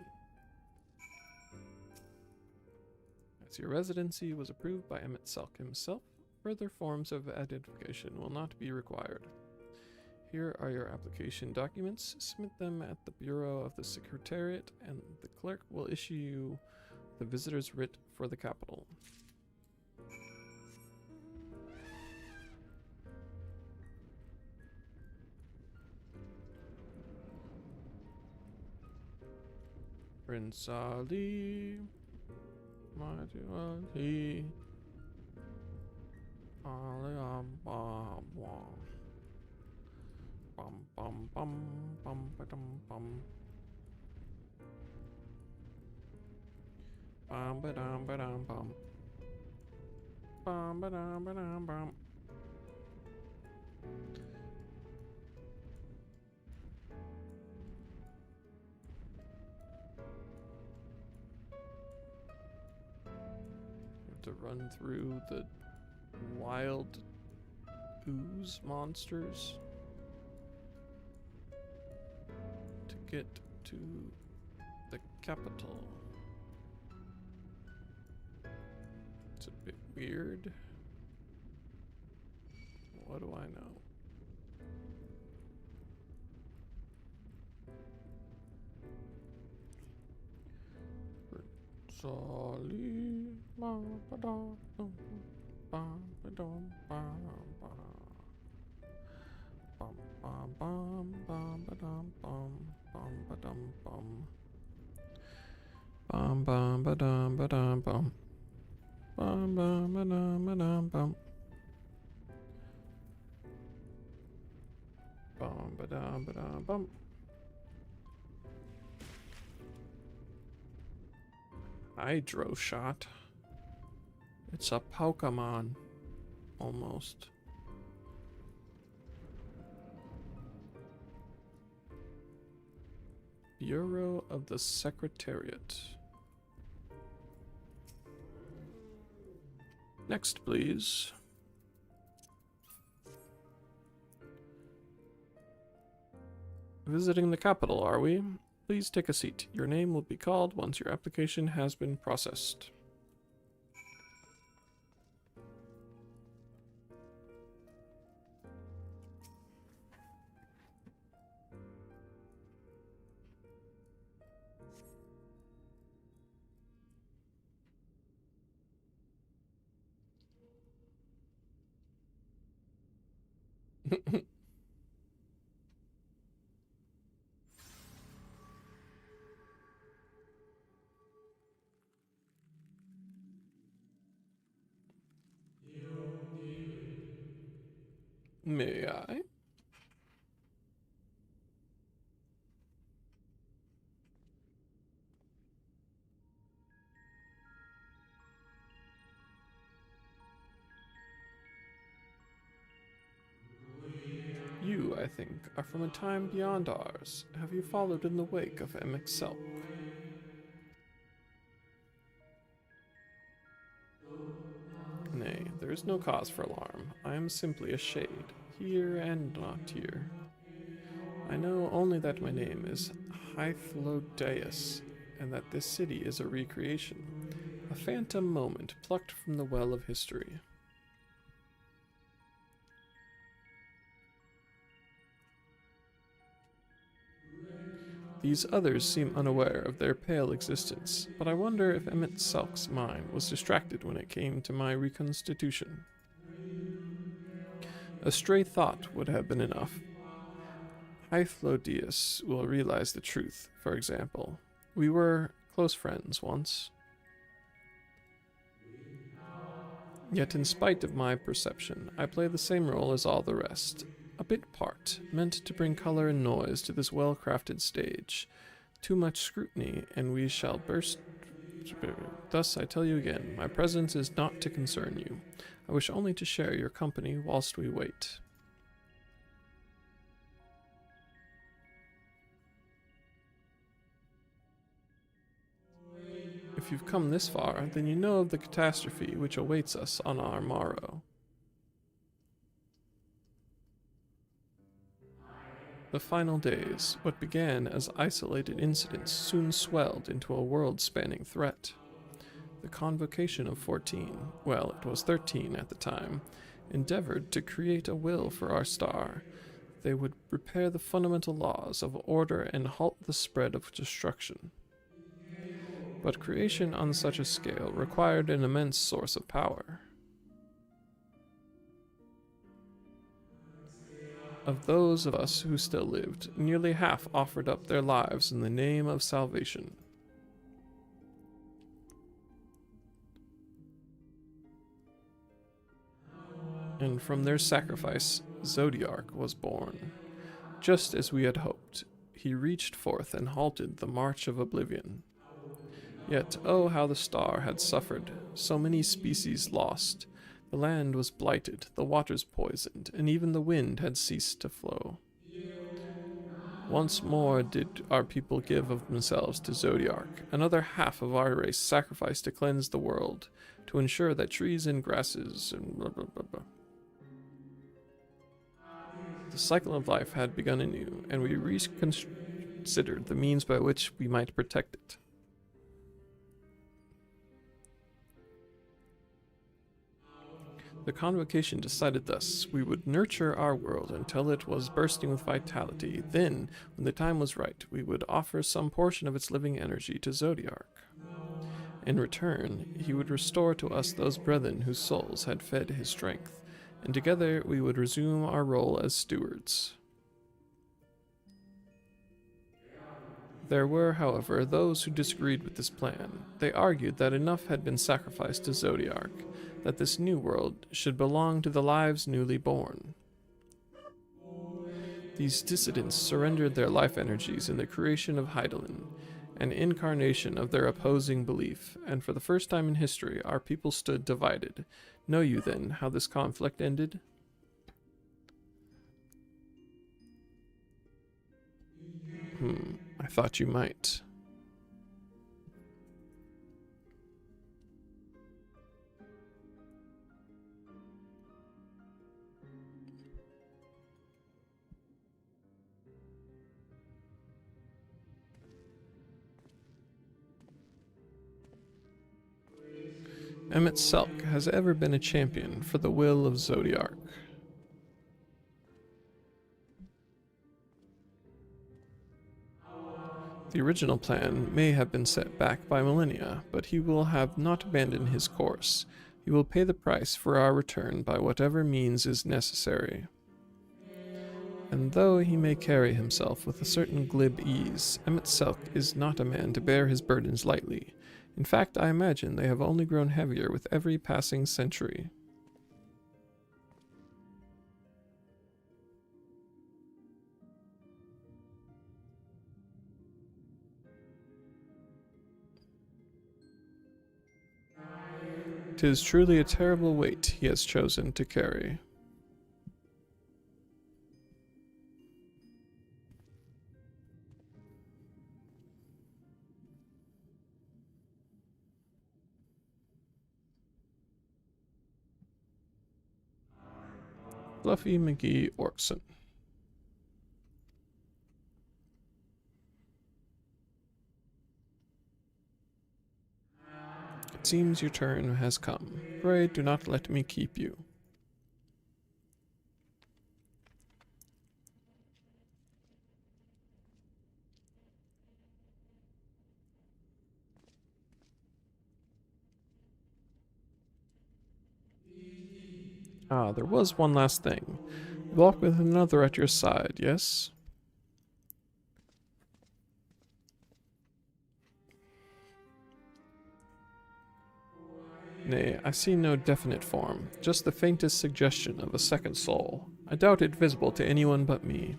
A: As your residency was approved by Emmett Selk himself, further forms of identification will not be required. Here are your application documents. Submit them at the Bureau of the Secretariat, and the clerk will issue you the visitor's writ for the capital. Prince Ali, mighty Ali, Ali bum bum bum bum ba-dum bum bum ba-dum ba-dum bum bum ba-dum ba-dum bum. To run through the wild ooze monsters to get to the capital. It's a bit weird. What do I know? Soli ma ba da dum ba ba dum ba ba bum bum bum bum ba dum bum ba dum bum ba dum bum bum ba dum bum ba dum bum. Hydro shot. It's a Pokemon. Almost. Bureau of the Secretariat. Next, please. Visiting the capital, are we? Please take a seat. Your name will be called once your application has been processed. May I? You, I think, are from a time beyond ours. Have you followed in the wake of Emmett Selk? Nay, there is no cause for alarm. I am simply a shade, here and not here. I know only that my name is Hythlodaeus, and that this city is a recreation, a phantom moment plucked from the well of history. These others seem unaware of their pale existence, but I wonder if Emmett Selk's mind was distracted when it came to my reconstitution. A stray thought would have been enough. Hythlodaeus will realize the truth, for example. We were close friends once. Yet in spite of my perception, I play the same role as all the rest. A bit part, meant to bring color and noise to this well-crafted stage. Too much scrutiny, and we shall burst. Thus, I tell you again, my presence is not to concern you. I wish only to share your company whilst we wait. If you've come this far, then you know of the catastrophe which awaits us on our morrow. The final days, what began as isolated incidents, soon swelled into a world-spanning threat. The Convocation of 14, well, it was 13 at the time, endeavored to create a will for our star. They would repair the fundamental laws of order and halt the spread of destruction. But creation on such a scale required an immense source of power. Of those of us who still lived, nearly half offered up their lives in the name of salvation. And from their sacrifice, Zodiark was born. Just as we had hoped, he reached forth and halted the march of oblivion. Yet, oh, how the star had suffered, so many species lost. The land was blighted, the waters poisoned, and even the wind had ceased to flow. Once more did our people give of themselves to Zodiark. Another half of our race sacrificed to cleanse the world, to ensure that trees and grasses and blah blah blah blah. The cycle of life had begun anew, and we reconsidered the means by which we might protect it. The Convocation decided thus: we would nurture our world until it was bursting with vitality. Then, when the time was right, we would offer some portion of its living energy to Zodiark. In return, he would restore to us those brethren whose souls had fed his strength, and together we would resume our role as stewards. There were, however, those who disagreed with this plan. They argued that enough had been sacrificed to Zodiark, that this new world should belong to the lives newly born. These dissidents surrendered their life energies in the creation of Hydaelyn, an incarnation of their opposing belief, and for the first time in history our people stood divided. Know you then how this conflict ended? I thought you might. Emmett Selk has ever been a champion for the will of Zodiark. The original plan may have been set back by millennia, but he will have not abandoned his course. He will pay the price for our return by whatever means is necessary. And though he may carry himself with a certain glib ease, Emmett Selk is not a man to bear his burdens lightly. In fact, I imagine they have only grown heavier with every passing century. "'Tis truly a terrible weight he has chosen to carry." Fluffy McGee Orkson. It seems your turn has come. Pray do not let me keep you. Ah, there was one last thing. You walk with another at your side, yes? Nay, I see no definite form, just the faintest suggestion of a second soul. I doubt it visible to anyone but me.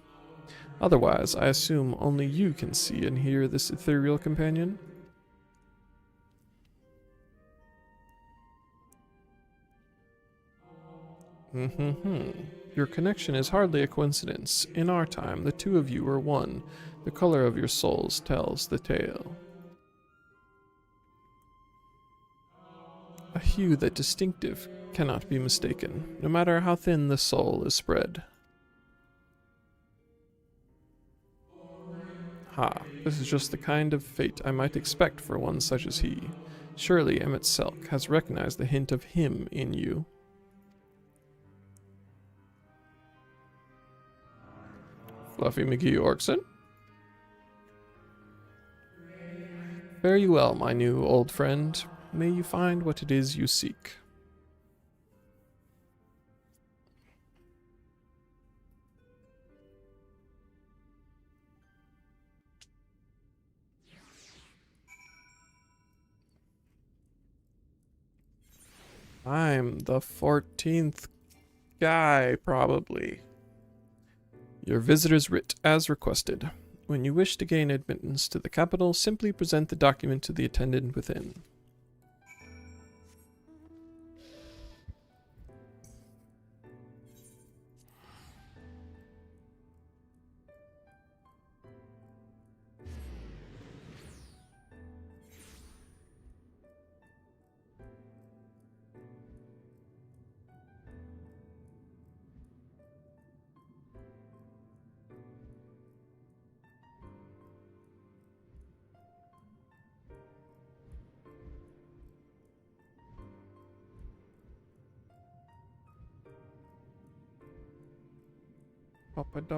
A: Otherwise, I assume only you can see and hear this ethereal companion? Your connection is hardly a coincidence. In our time, the two of you were one. The color of your souls tells the tale. a hue that distinctive cannot be mistaken, no matter how thin the soul is spread. Ha, this is just the kind of fate I might expect for one such as he. Surely Emmett Selk has recognized the hint of him in you. Fluffy McGee Orkson? Fare you well, my new old friend. May you find what it is you seek. I'm the 14th guy, probably. Your visitor's writ, as requested. When you wish to gain admittance to the capital, simply present the document to the attendant within.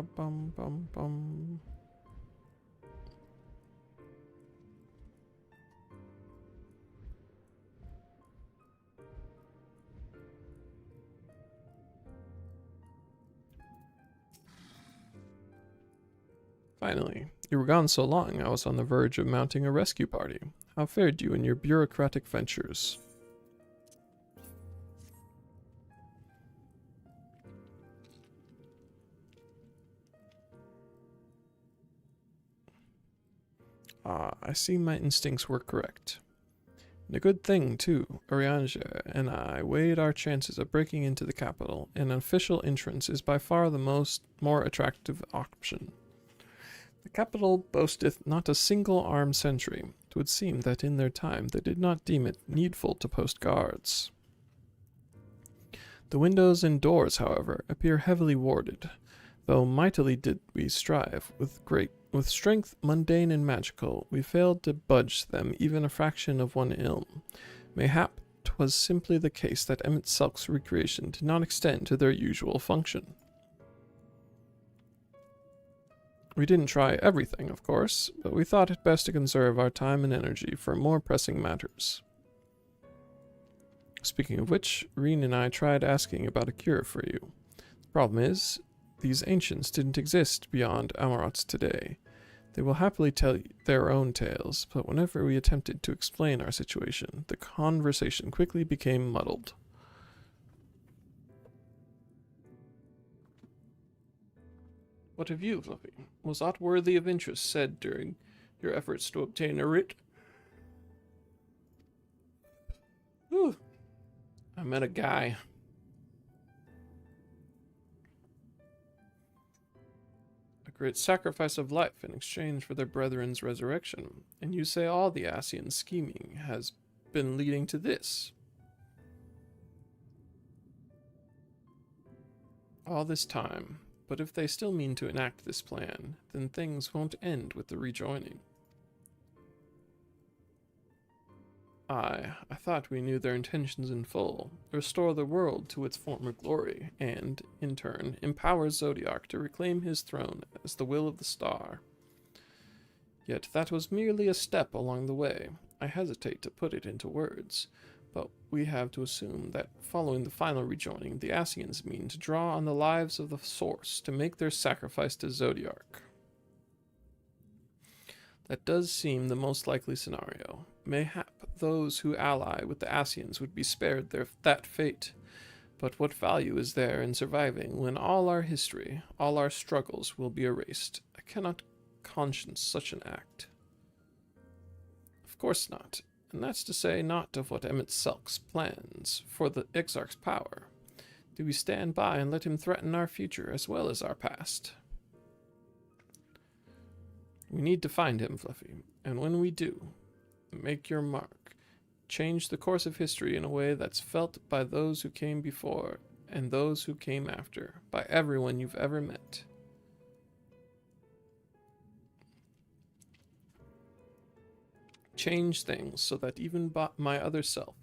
A: Bum. Finally, you were gone so long I was on the verge of mounting a rescue party. How fared you in your bureaucratic ventures? I see my instincts were correct. And a good thing, too. Arianja and I weighed our chances of breaking into the capital, and an official entrance is by far the more attractive option. The capital boasteth not a single armed sentry. It would seem that in their time they did not deem it needful to post guards. The windows and doors, however, appear heavily warded, though mightily did we strive with strength mundane and magical, we failed to budge them even a fraction of one ilm. Mayhap 'twas simply the case that Emmett Selk's recreation did not extend to their usual function. We didn't try everything, of course, but we thought it best to conserve our time and energy for more pressing matters. Speaking of which, Reen and I tried asking about a cure for you. The problem is, these ancients didn't exist beyond Amarots today. They will happily tell their own tales, but whenever we attempted to explain our situation, the conversation quickly became muddled. What of you, Fluffy? Was aught worthy of interest said during your efforts to obtain a writ? Whew. I met a guy. Great sacrifice of life in exchange for their brethren's resurrection, and you say all the Ascian scheming has been leading to this. All this time, but if they still mean to enact this plan, then things won't end with the rejoining. I thought we knew their intentions in full, restore the world to its former glory, and, in turn, empower Zodiac to reclaim his throne as the will of the star. Yet that was merely a step along the way. I hesitate to put it into words, but we have to assume that following the final rejoining, the Ascians mean to draw on the lives of the Source to make their sacrifice to Zodiac. That does seem the most likely scenario. Mayhap those who ally with the Ascians would be spared that fate. But what value is there in surviving when all our history, all our struggles will be erased? I cannot conscience such an act. Of course not. And that's to say not of what Emmett Selk's plans for the Exarch's power. Do we stand by and let him threaten our future as well as our past? We need to find him, Fluffy, and when we do, make your mark. change the course of history in a way that's felt by those who came before and those who came after, by everyone you've ever met. Change things so that even my other self,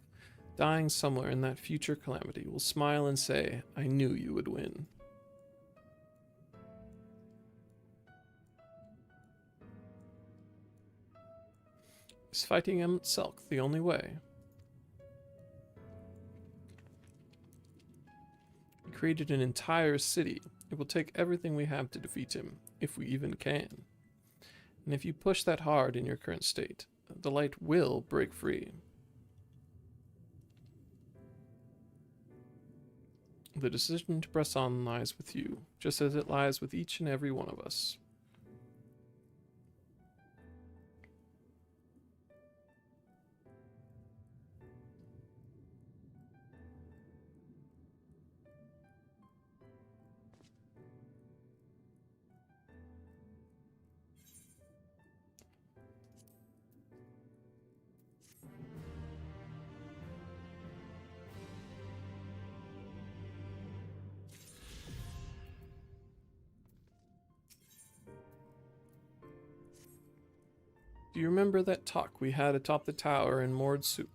A: dying somewhere in that future calamity, will smile and say, I knew you would win. Is fighting Emmett Selk the only way? We created an entire city. It will take everything we have to defeat him, if we even can. And if you push that hard in your current state, the light will break free. The decision to press on lies with you, just as it lies with each and every one of us. Do you remember that talk we had atop the tower in Mordsuk?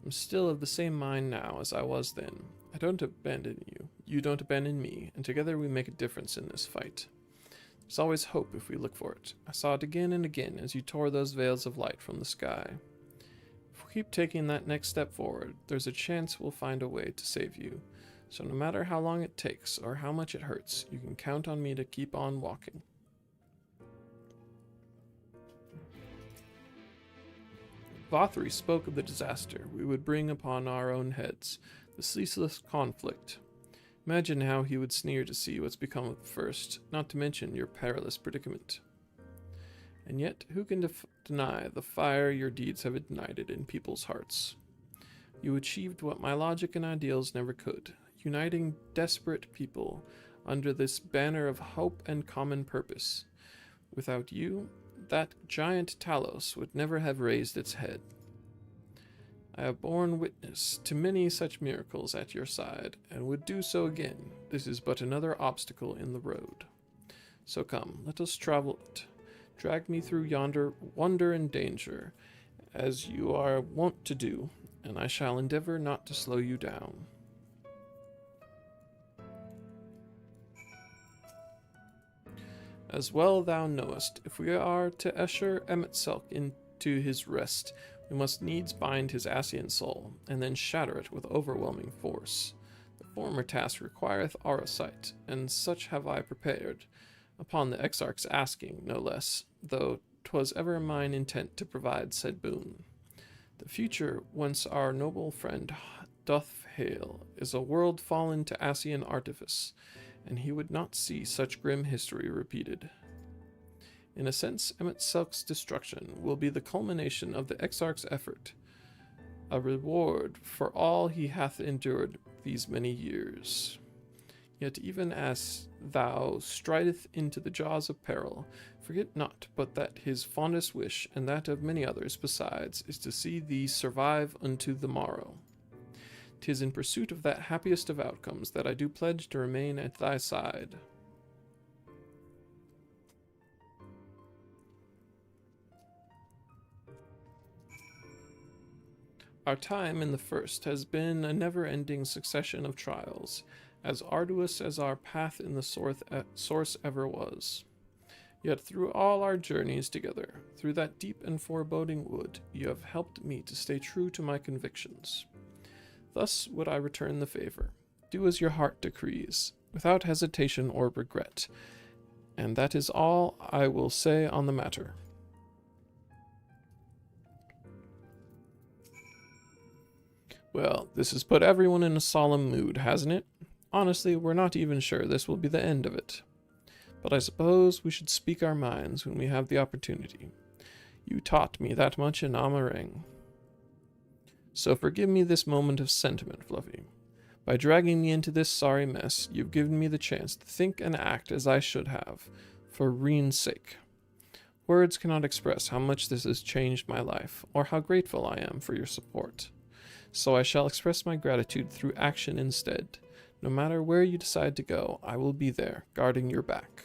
A: I'm still of the same mind now as I was then. I don't abandon you, you don't abandon me, and together we make a difference in this fight. There's always hope if we look for it. I saw it again and again as you tore those veils of light from the sky. If we keep taking that next step forward, there's a chance we'll find a way to save you. So no matter how long it takes or how much it hurts, you can count on me to keep on walking. Vothri spoke of the disaster we would bring upon our own heads, the ceaseless conflict. Imagine how he would sneer to see what's become of the first, not to mention your perilous predicament. And yet, who can deny the fire your deeds have ignited in people's hearts? You achieved what my logic and ideals never could, uniting desperate people under this banner of hope and common purpose. Without you, that giant Talos would never have raised its head. I have borne witness to many such miracles at your side, and would do so again. This is but another obstacle in the road. So come, let us travel it. Drag me through yonder wonder and danger, as you are wont to do, and I shall endeavor not to slow you down. As well thou knowest, if we are to usher Emmett Selk into his rest, we must needs bind his Ascian soul, and then shatter it with overwhelming force. The former task requireth Arasight, and such have I prepared, upon the Exarch's asking, no less, though 'twas ever mine intent to provide said boon. The future whence our noble friend doth hail is a world fallen to Ascian artifice, and he would not see such grim history repeated. In a sense, Emmett Selk's destruction will be the culmination of the Exarch's effort, a reward for all he hath endured these many years. Yet even as thou strideth into the jaws of peril, forget not but that his fondest wish, and that of many others besides, is to see thee survive unto the morrow. 'Tis in pursuit of that happiest of outcomes that I do pledge to remain at thy side. Our time in the first has been a never-ending succession of trials, as arduous as our path in the source ever was. Yet through all our journeys together, through that deep and foreboding wood, you have helped me to stay true to my convictions. Thus would I return the favor. Do as your heart decrees, without hesitation or regret, and that is all I will say on the matter. Well, this has put everyone in a solemn mood, hasn't it? Honestly, we're not even sure this will be the end of it. But I suppose we should speak our minds when we have the opportunity. You taught me that much in Amarang. So forgive me this moment of sentiment, Fluffy. By dragging me into this sorry mess, you've given me the chance to think and act as I should have, for Reen's sake. Words cannot express how much this has changed my life, or how grateful I am for your support. So I shall express my gratitude through action instead. No matter where you decide to go, I will be there, guarding your back.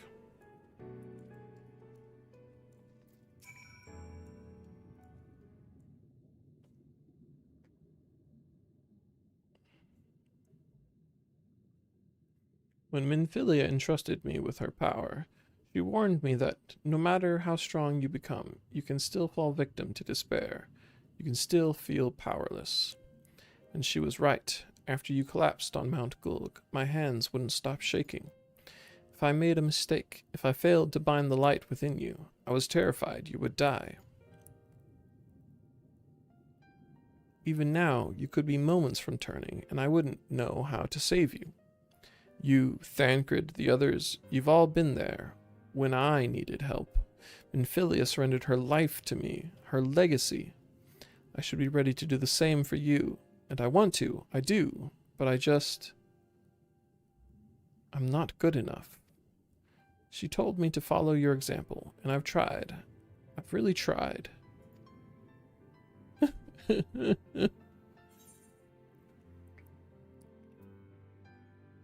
A: When Minfilia entrusted me with her power, she warned me that no matter how strong you become, you can still fall victim to despair. You can still feel powerless. And she was right. After you collapsed on Mount Gulg, my hands wouldn't stop shaking. If I made a mistake, if I failed to bind the light within you, I was terrified you would die. Even now, you could be moments from turning, and I wouldn't know how to save you. You, Thancred, the others, you've all been there when I needed help. Minfilia surrendered her life to me, her legacy. I should be ready to do the same for you, and I want to, I do, but I'm not good enough. She told me to follow your example, and I've tried. I've really tried.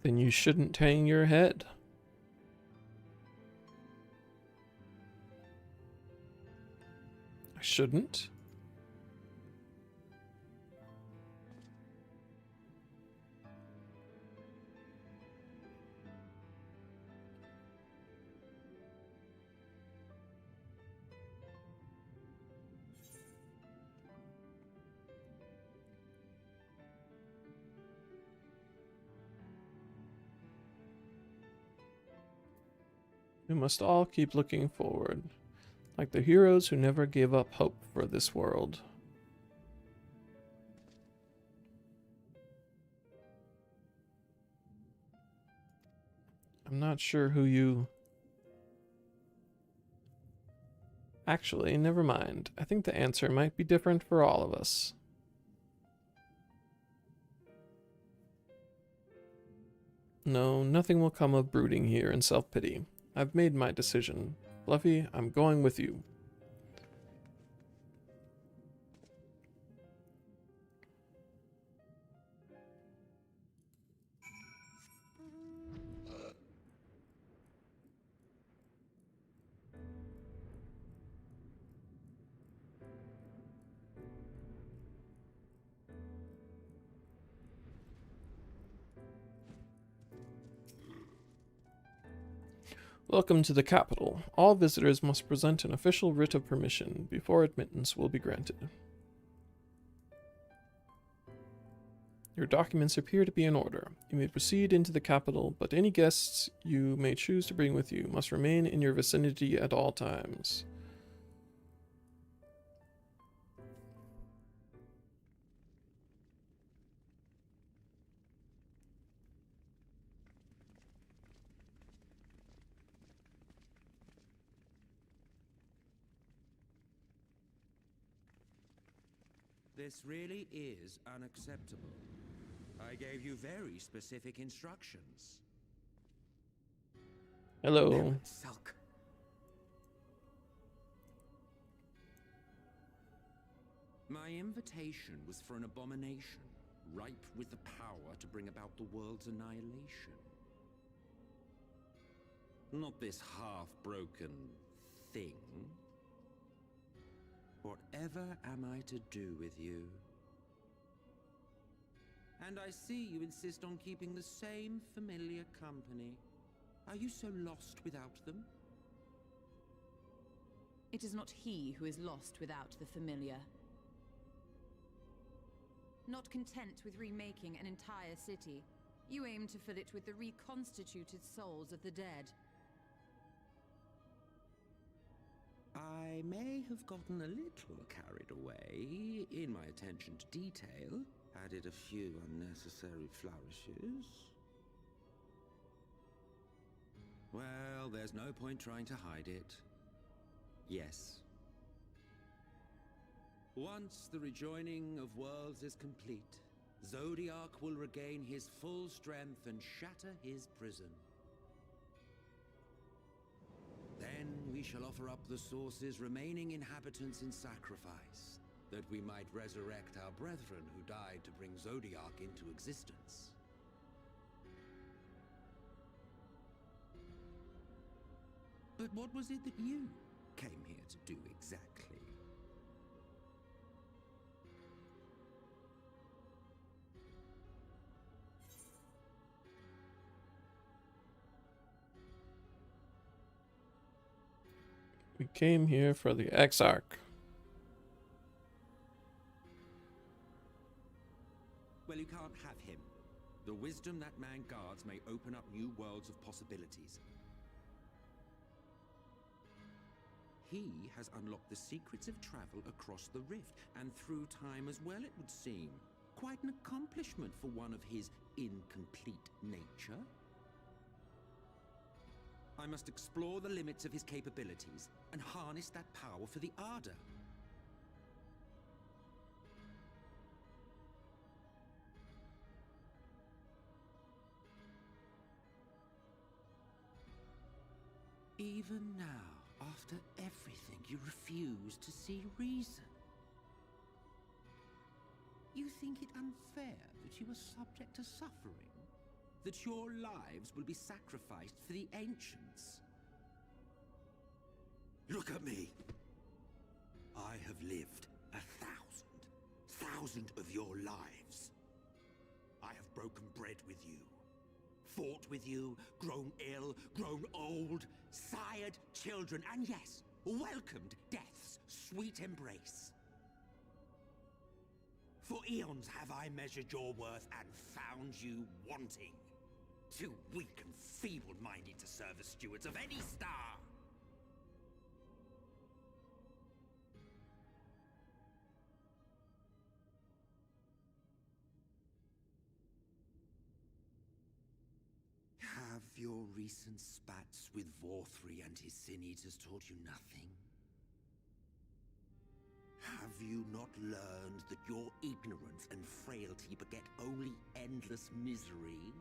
A: Then you shouldn't hang your head. I shouldn't? We must all keep looking forward, like the heroes who never gave up hope for this world. I'm not sure who you... Actually, never mind. I think the answer might be different for all of us. No, nothing will come of brooding here in self-pity. I've made my decision. Fluffy, I'm going with you. Welcome to the capital. All visitors must present an official writ of permission before admittance will be granted. Your documents appear to be in order. You may proceed into the capital, but any guests you may choose to bring with you must remain in your vicinity at all times.
D: This really is unacceptable. I gave you very specific instructions.
A: Hello.
C: Selk.
D: My invitation was for an abomination, ripe with the power to bring about the world's annihilation. Not this half-broken thing. Whatever am I to do with you? And I see you insist on keeping the same familiar company. Are you so lost without them?
B: It is not he who is lost without the familiar. Not content with remaking an entire city, you aim to fill it with the reconstituted souls of the dead.
D: I may have gotten a little carried away in my attention to detail, added a few unnecessary flourishes. Well, there's no point trying to hide it. Yes. Once the rejoining of worlds is complete, Zodiac will regain his full strength and shatter his prison. Then we we shall offer up the source's remaining inhabitants in sacrifice, that we might resurrect our brethren who died to bring Zodiac into existence. But what was it that you came here to do exactly?
A: We came here for the Exarch.
D: Well, you can't have him. The wisdom that man guards may open up new worlds of possibilities. He has unlocked the secrets of travel across the rift, and through time as well, it would seem. Quite an accomplishment for one of his incomplete nature. I must explore the limits of his capabilities and harness that power for the Ardor. Even now, after everything, you refuse to see reason. You think it unfair that you are subject to suffering? That your lives will be sacrificed for the Ancients? Look at me! I have lived 1,000 of your lives. I have broken bread with you, fought with you, grown ill, grown old, sired children, and yes, welcomed death's sweet embrace. For eons have I measured your worth and found you wanting. Too weak and feeble-minded to serve as stewards of any star. Have your recent spats with Vorthri and his Sin Eaters taught you nothing? Have you not learned that your ignorance and frailty beget only endless misery?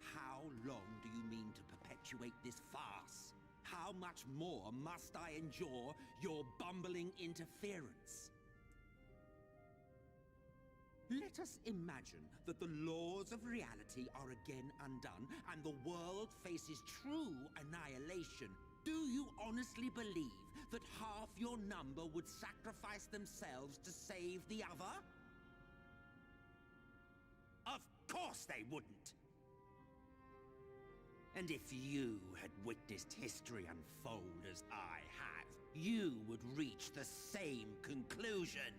D: How long do you mean to perpetuate this farce? How much more must I endure your bumbling interference? Let us imagine that the laws of reality are again undone and the world faces true annihilation. Do you honestly believe that half your number would sacrifice themselves to save the other? Of course they wouldn't! And if you had witnessed history unfold as I have, you would reach the same conclusion.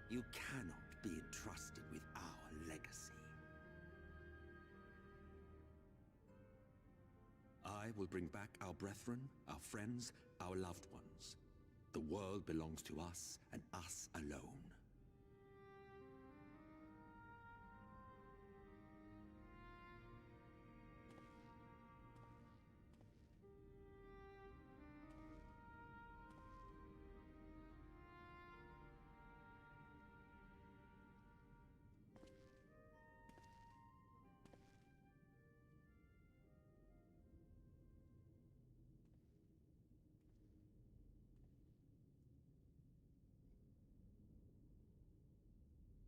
D: You cannot be entrusted with our legacy. I will bring back our brethren, our friends, our loved ones. The world belongs to us, and us alone.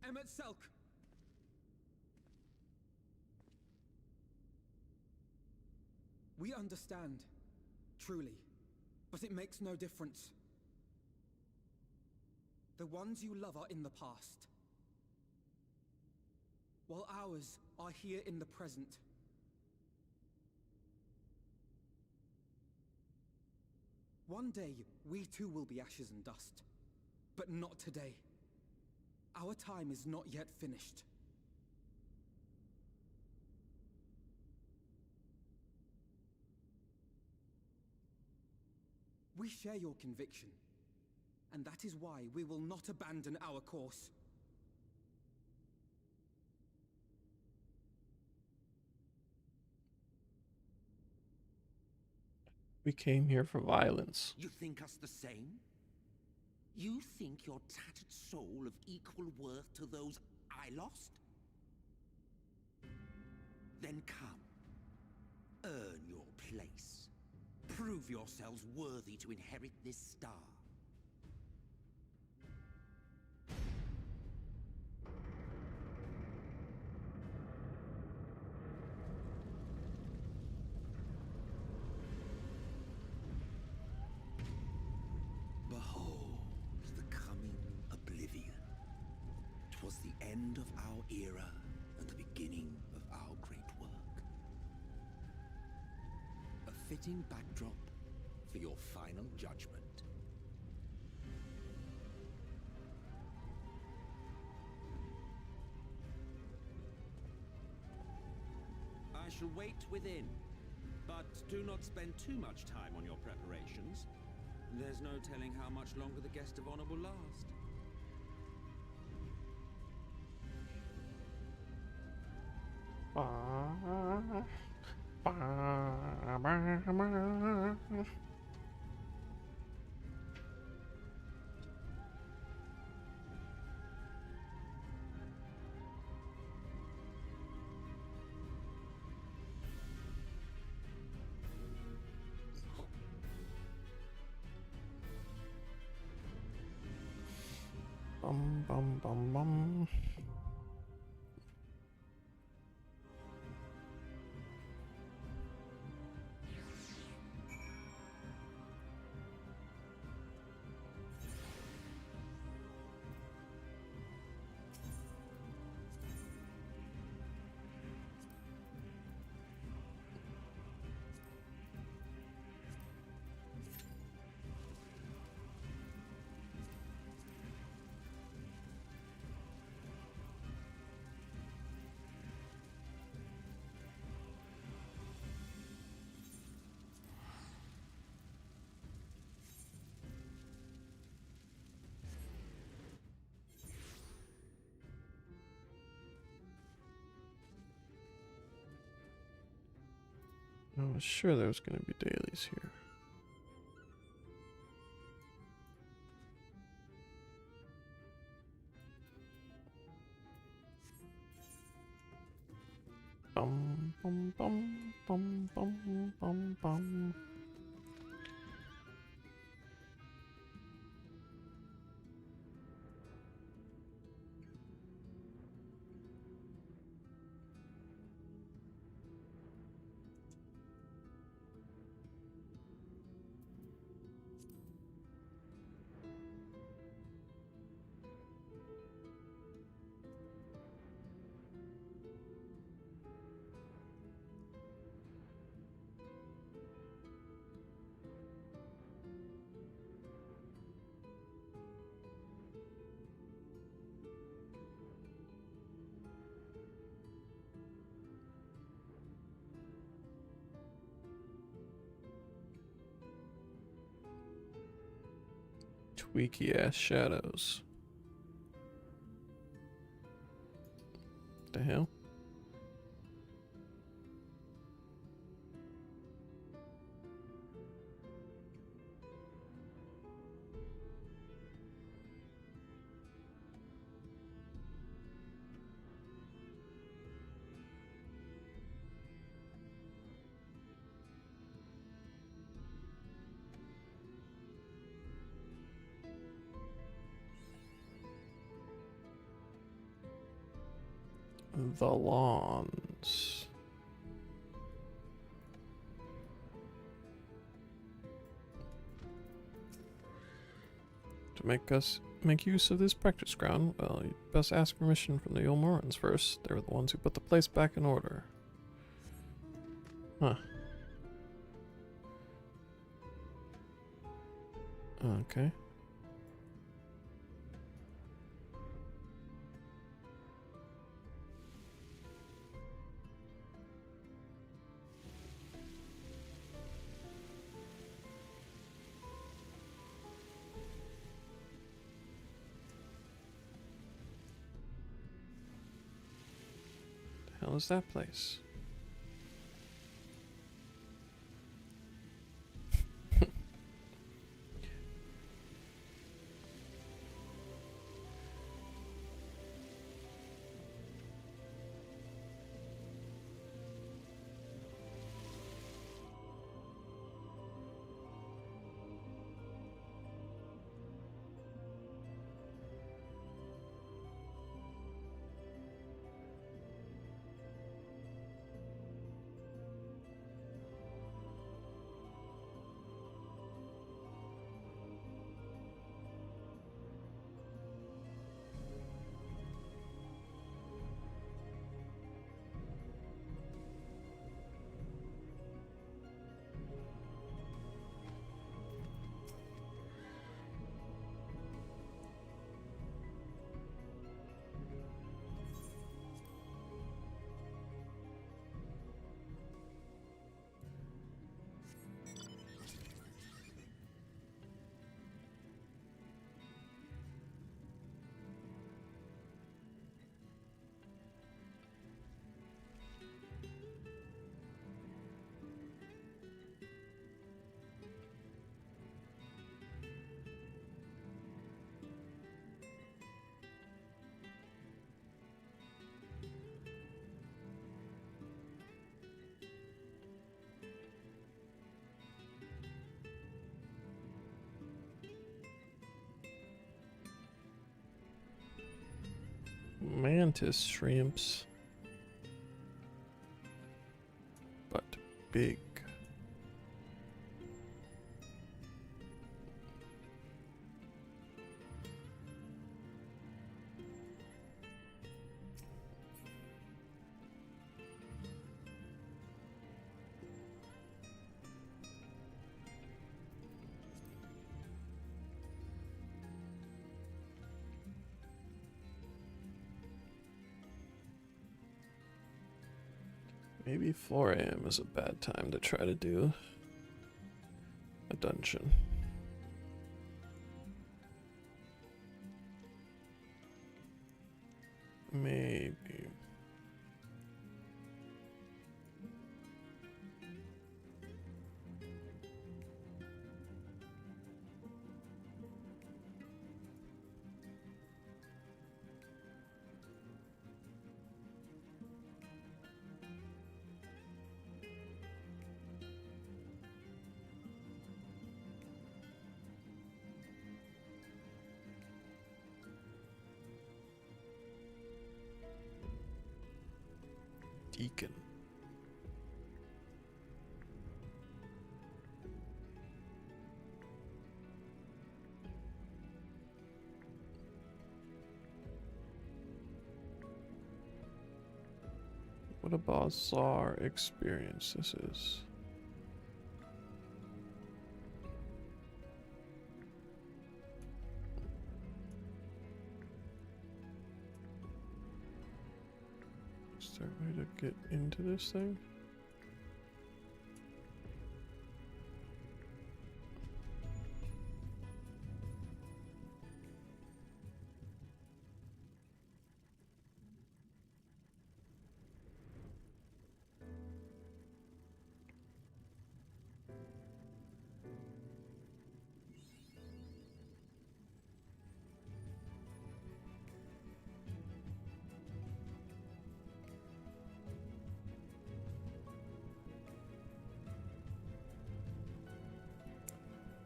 C: Emmet Selk! We understand, truly, but it makes no difference. The ones you love are in the past, while ours are here in the present. One day, we too will be ashes and dust, but not today. Our time is not yet finished. We share your conviction, and that is why we will not abandon our course.
A: We came here for violence.
D: You think us the same? You think your tattered soul of equal worth to those I lost? Then come. Earn your place. Prove yourselves worthy to inherit this star. Behold the coming oblivion. 'Twas the end of our era and the beginning of our great work. A fitting backdrop for your final judgment. I shall wait within, but do not spend too much time on your preparations. There's no telling how much longer the guest of honor will last.
A: Bum bum bum bum. I was sure there was going to be dailies here. Bum bum bum bum bum bum bum. Tweaky ass shadows. The hell? The lawns. To make use of this practice ground, well, you'd best ask permission from the Ulmorans first. They were the ones who put the place back in order. Huh. Okay. The hell is that place? mantis shrimps, but big. Maybe 4 AM is a bad time to try to do a dungeon. Maybe. Deacon. What a bizarre experience this is. Is there a way to get into this thing?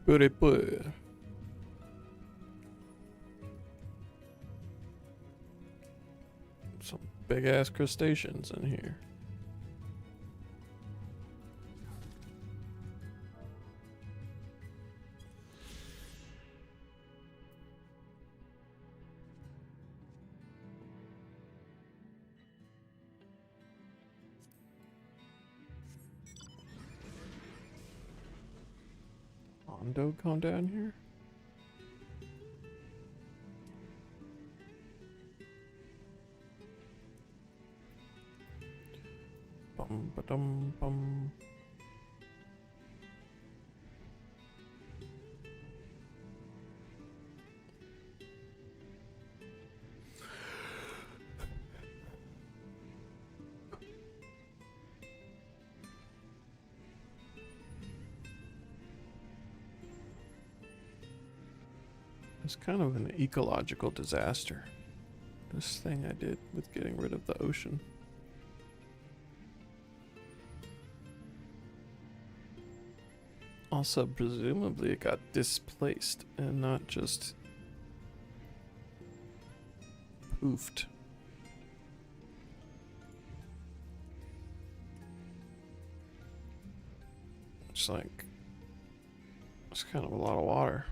A: Pretty good. Some big ass crustaceans in here. Hondo come down here? Bum ba dum bum. It's kind of an ecological disaster. This thing I did with getting rid of the ocean. Also, presumably it got displaced and not just poofed. It's like, it's kind of a lot of water.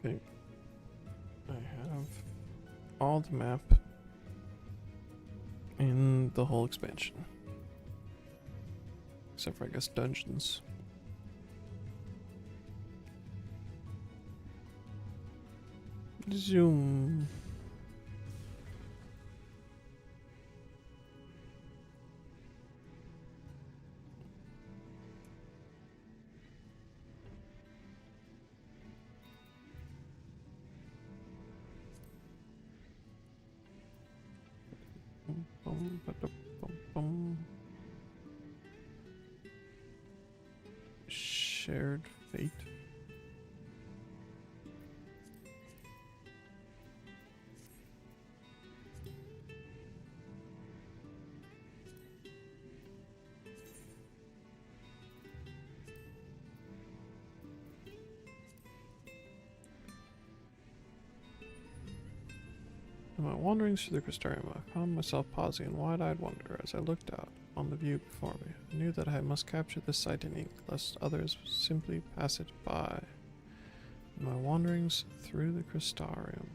A: Okay. I have all the map in the whole expansion. Except for, I guess, dungeons. Zoom. Bum, bada, bum, bum. Shared fate. In my wanderings through the Crystarium, I found myself pausing in wide-eyed wonder as I looked out on the view before me. I knew that I must capture this sight in ink, lest others simply pass it by. In my wanderings through the Crystarium.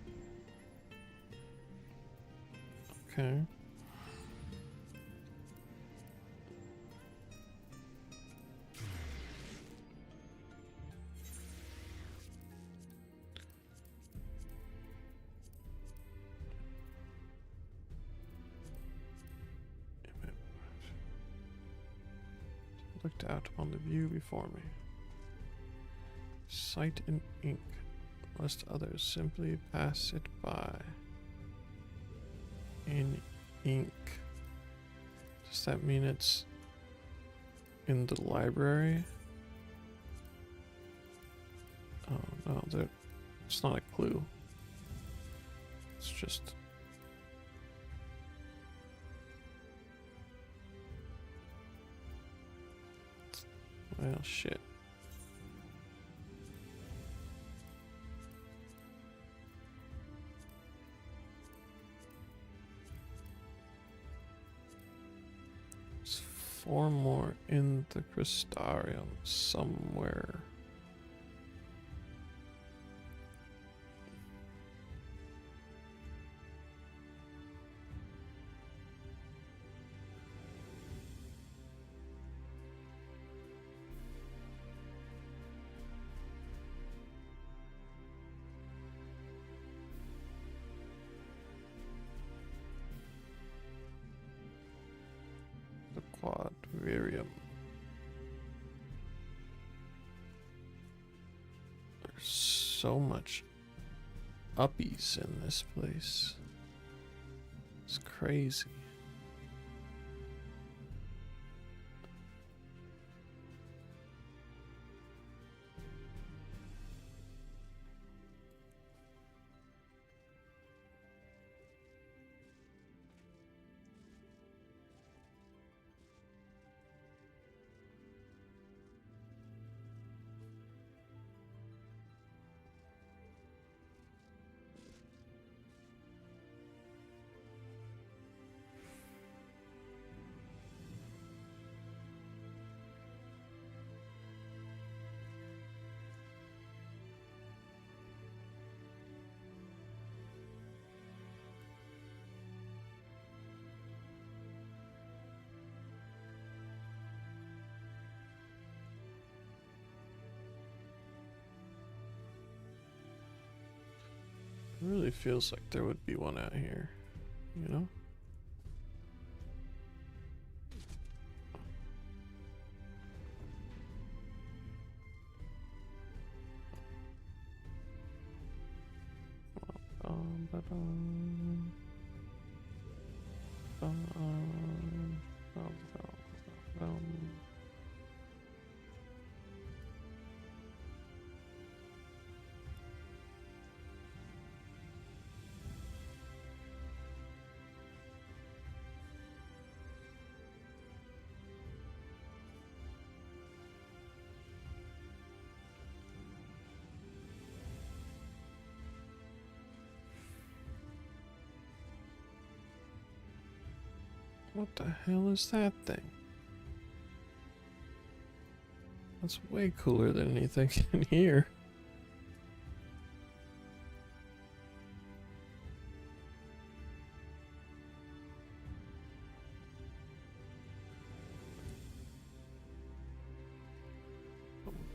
A: Okay. Looked out upon the view before me. Sight in ink, lest others simply pass it by. In ink. Does that mean it's in the library? Oh no, it's not a clue. It's just... well, shit. There's 4 more in the Crystarium somewhere. Quadvirium. There's so much uppies in this place. It's crazy. It really feels like there would be one out here, you know? What the hell is that thing? That's way cooler than anything in here.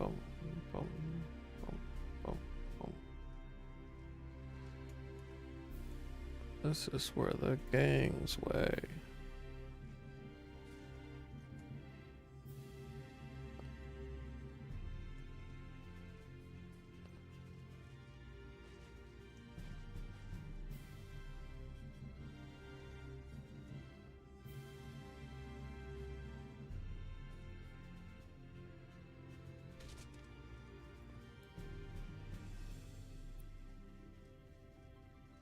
A: Boom, boom, boom, boom, boom. This is where the gang's way.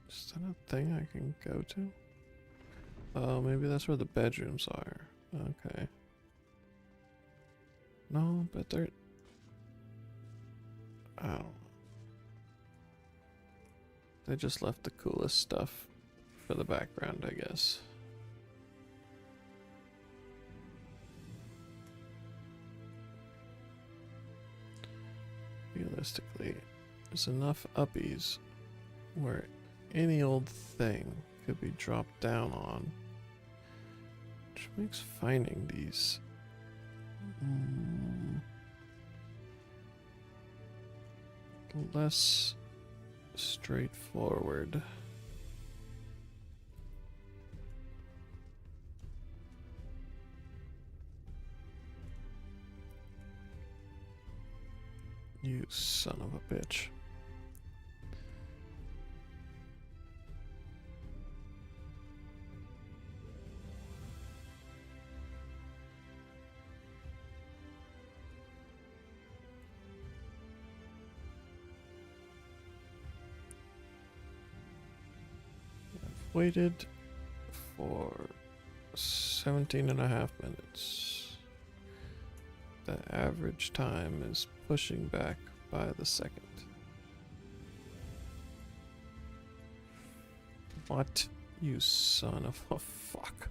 A: Is that a thing I can go to? Oh, maybe that's where the bedrooms are. Okay. No, but they're... I don't know. They just left the coolest stuff for the background, I guess. Realistically, there's enough uppies where any old thing could be dropped down on, which makes finding these less straightforward. You son of a bitch. Waited for 17.5 minutes. The average time is pushing back by the second. What? You son of a fuck.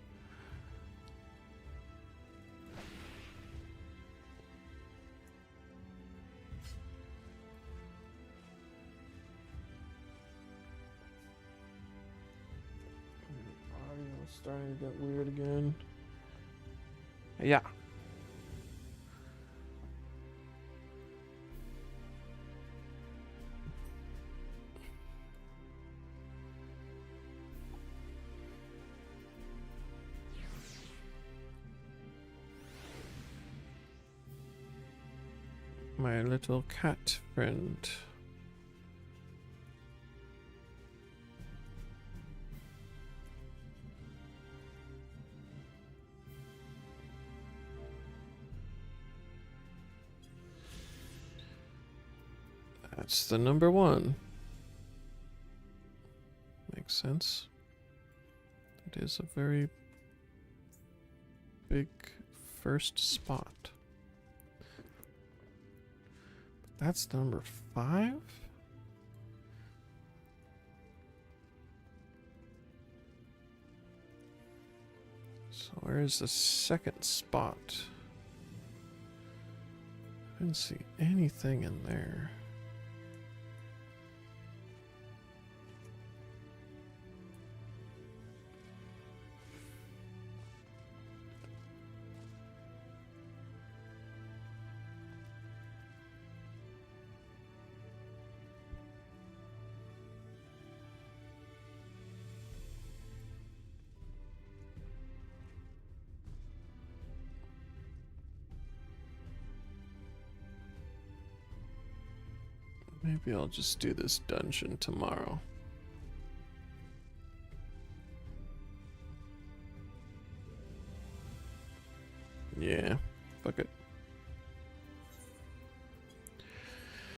A: Starting to get weird again. Yeah. My little cat friend. That's the number one. Makes sense. It is a very big first spot. But that's number 5? So where is the second spot? I didn't see anything in there. Maybe I'll just do this dungeon tomorrow. Yeah, fuck it.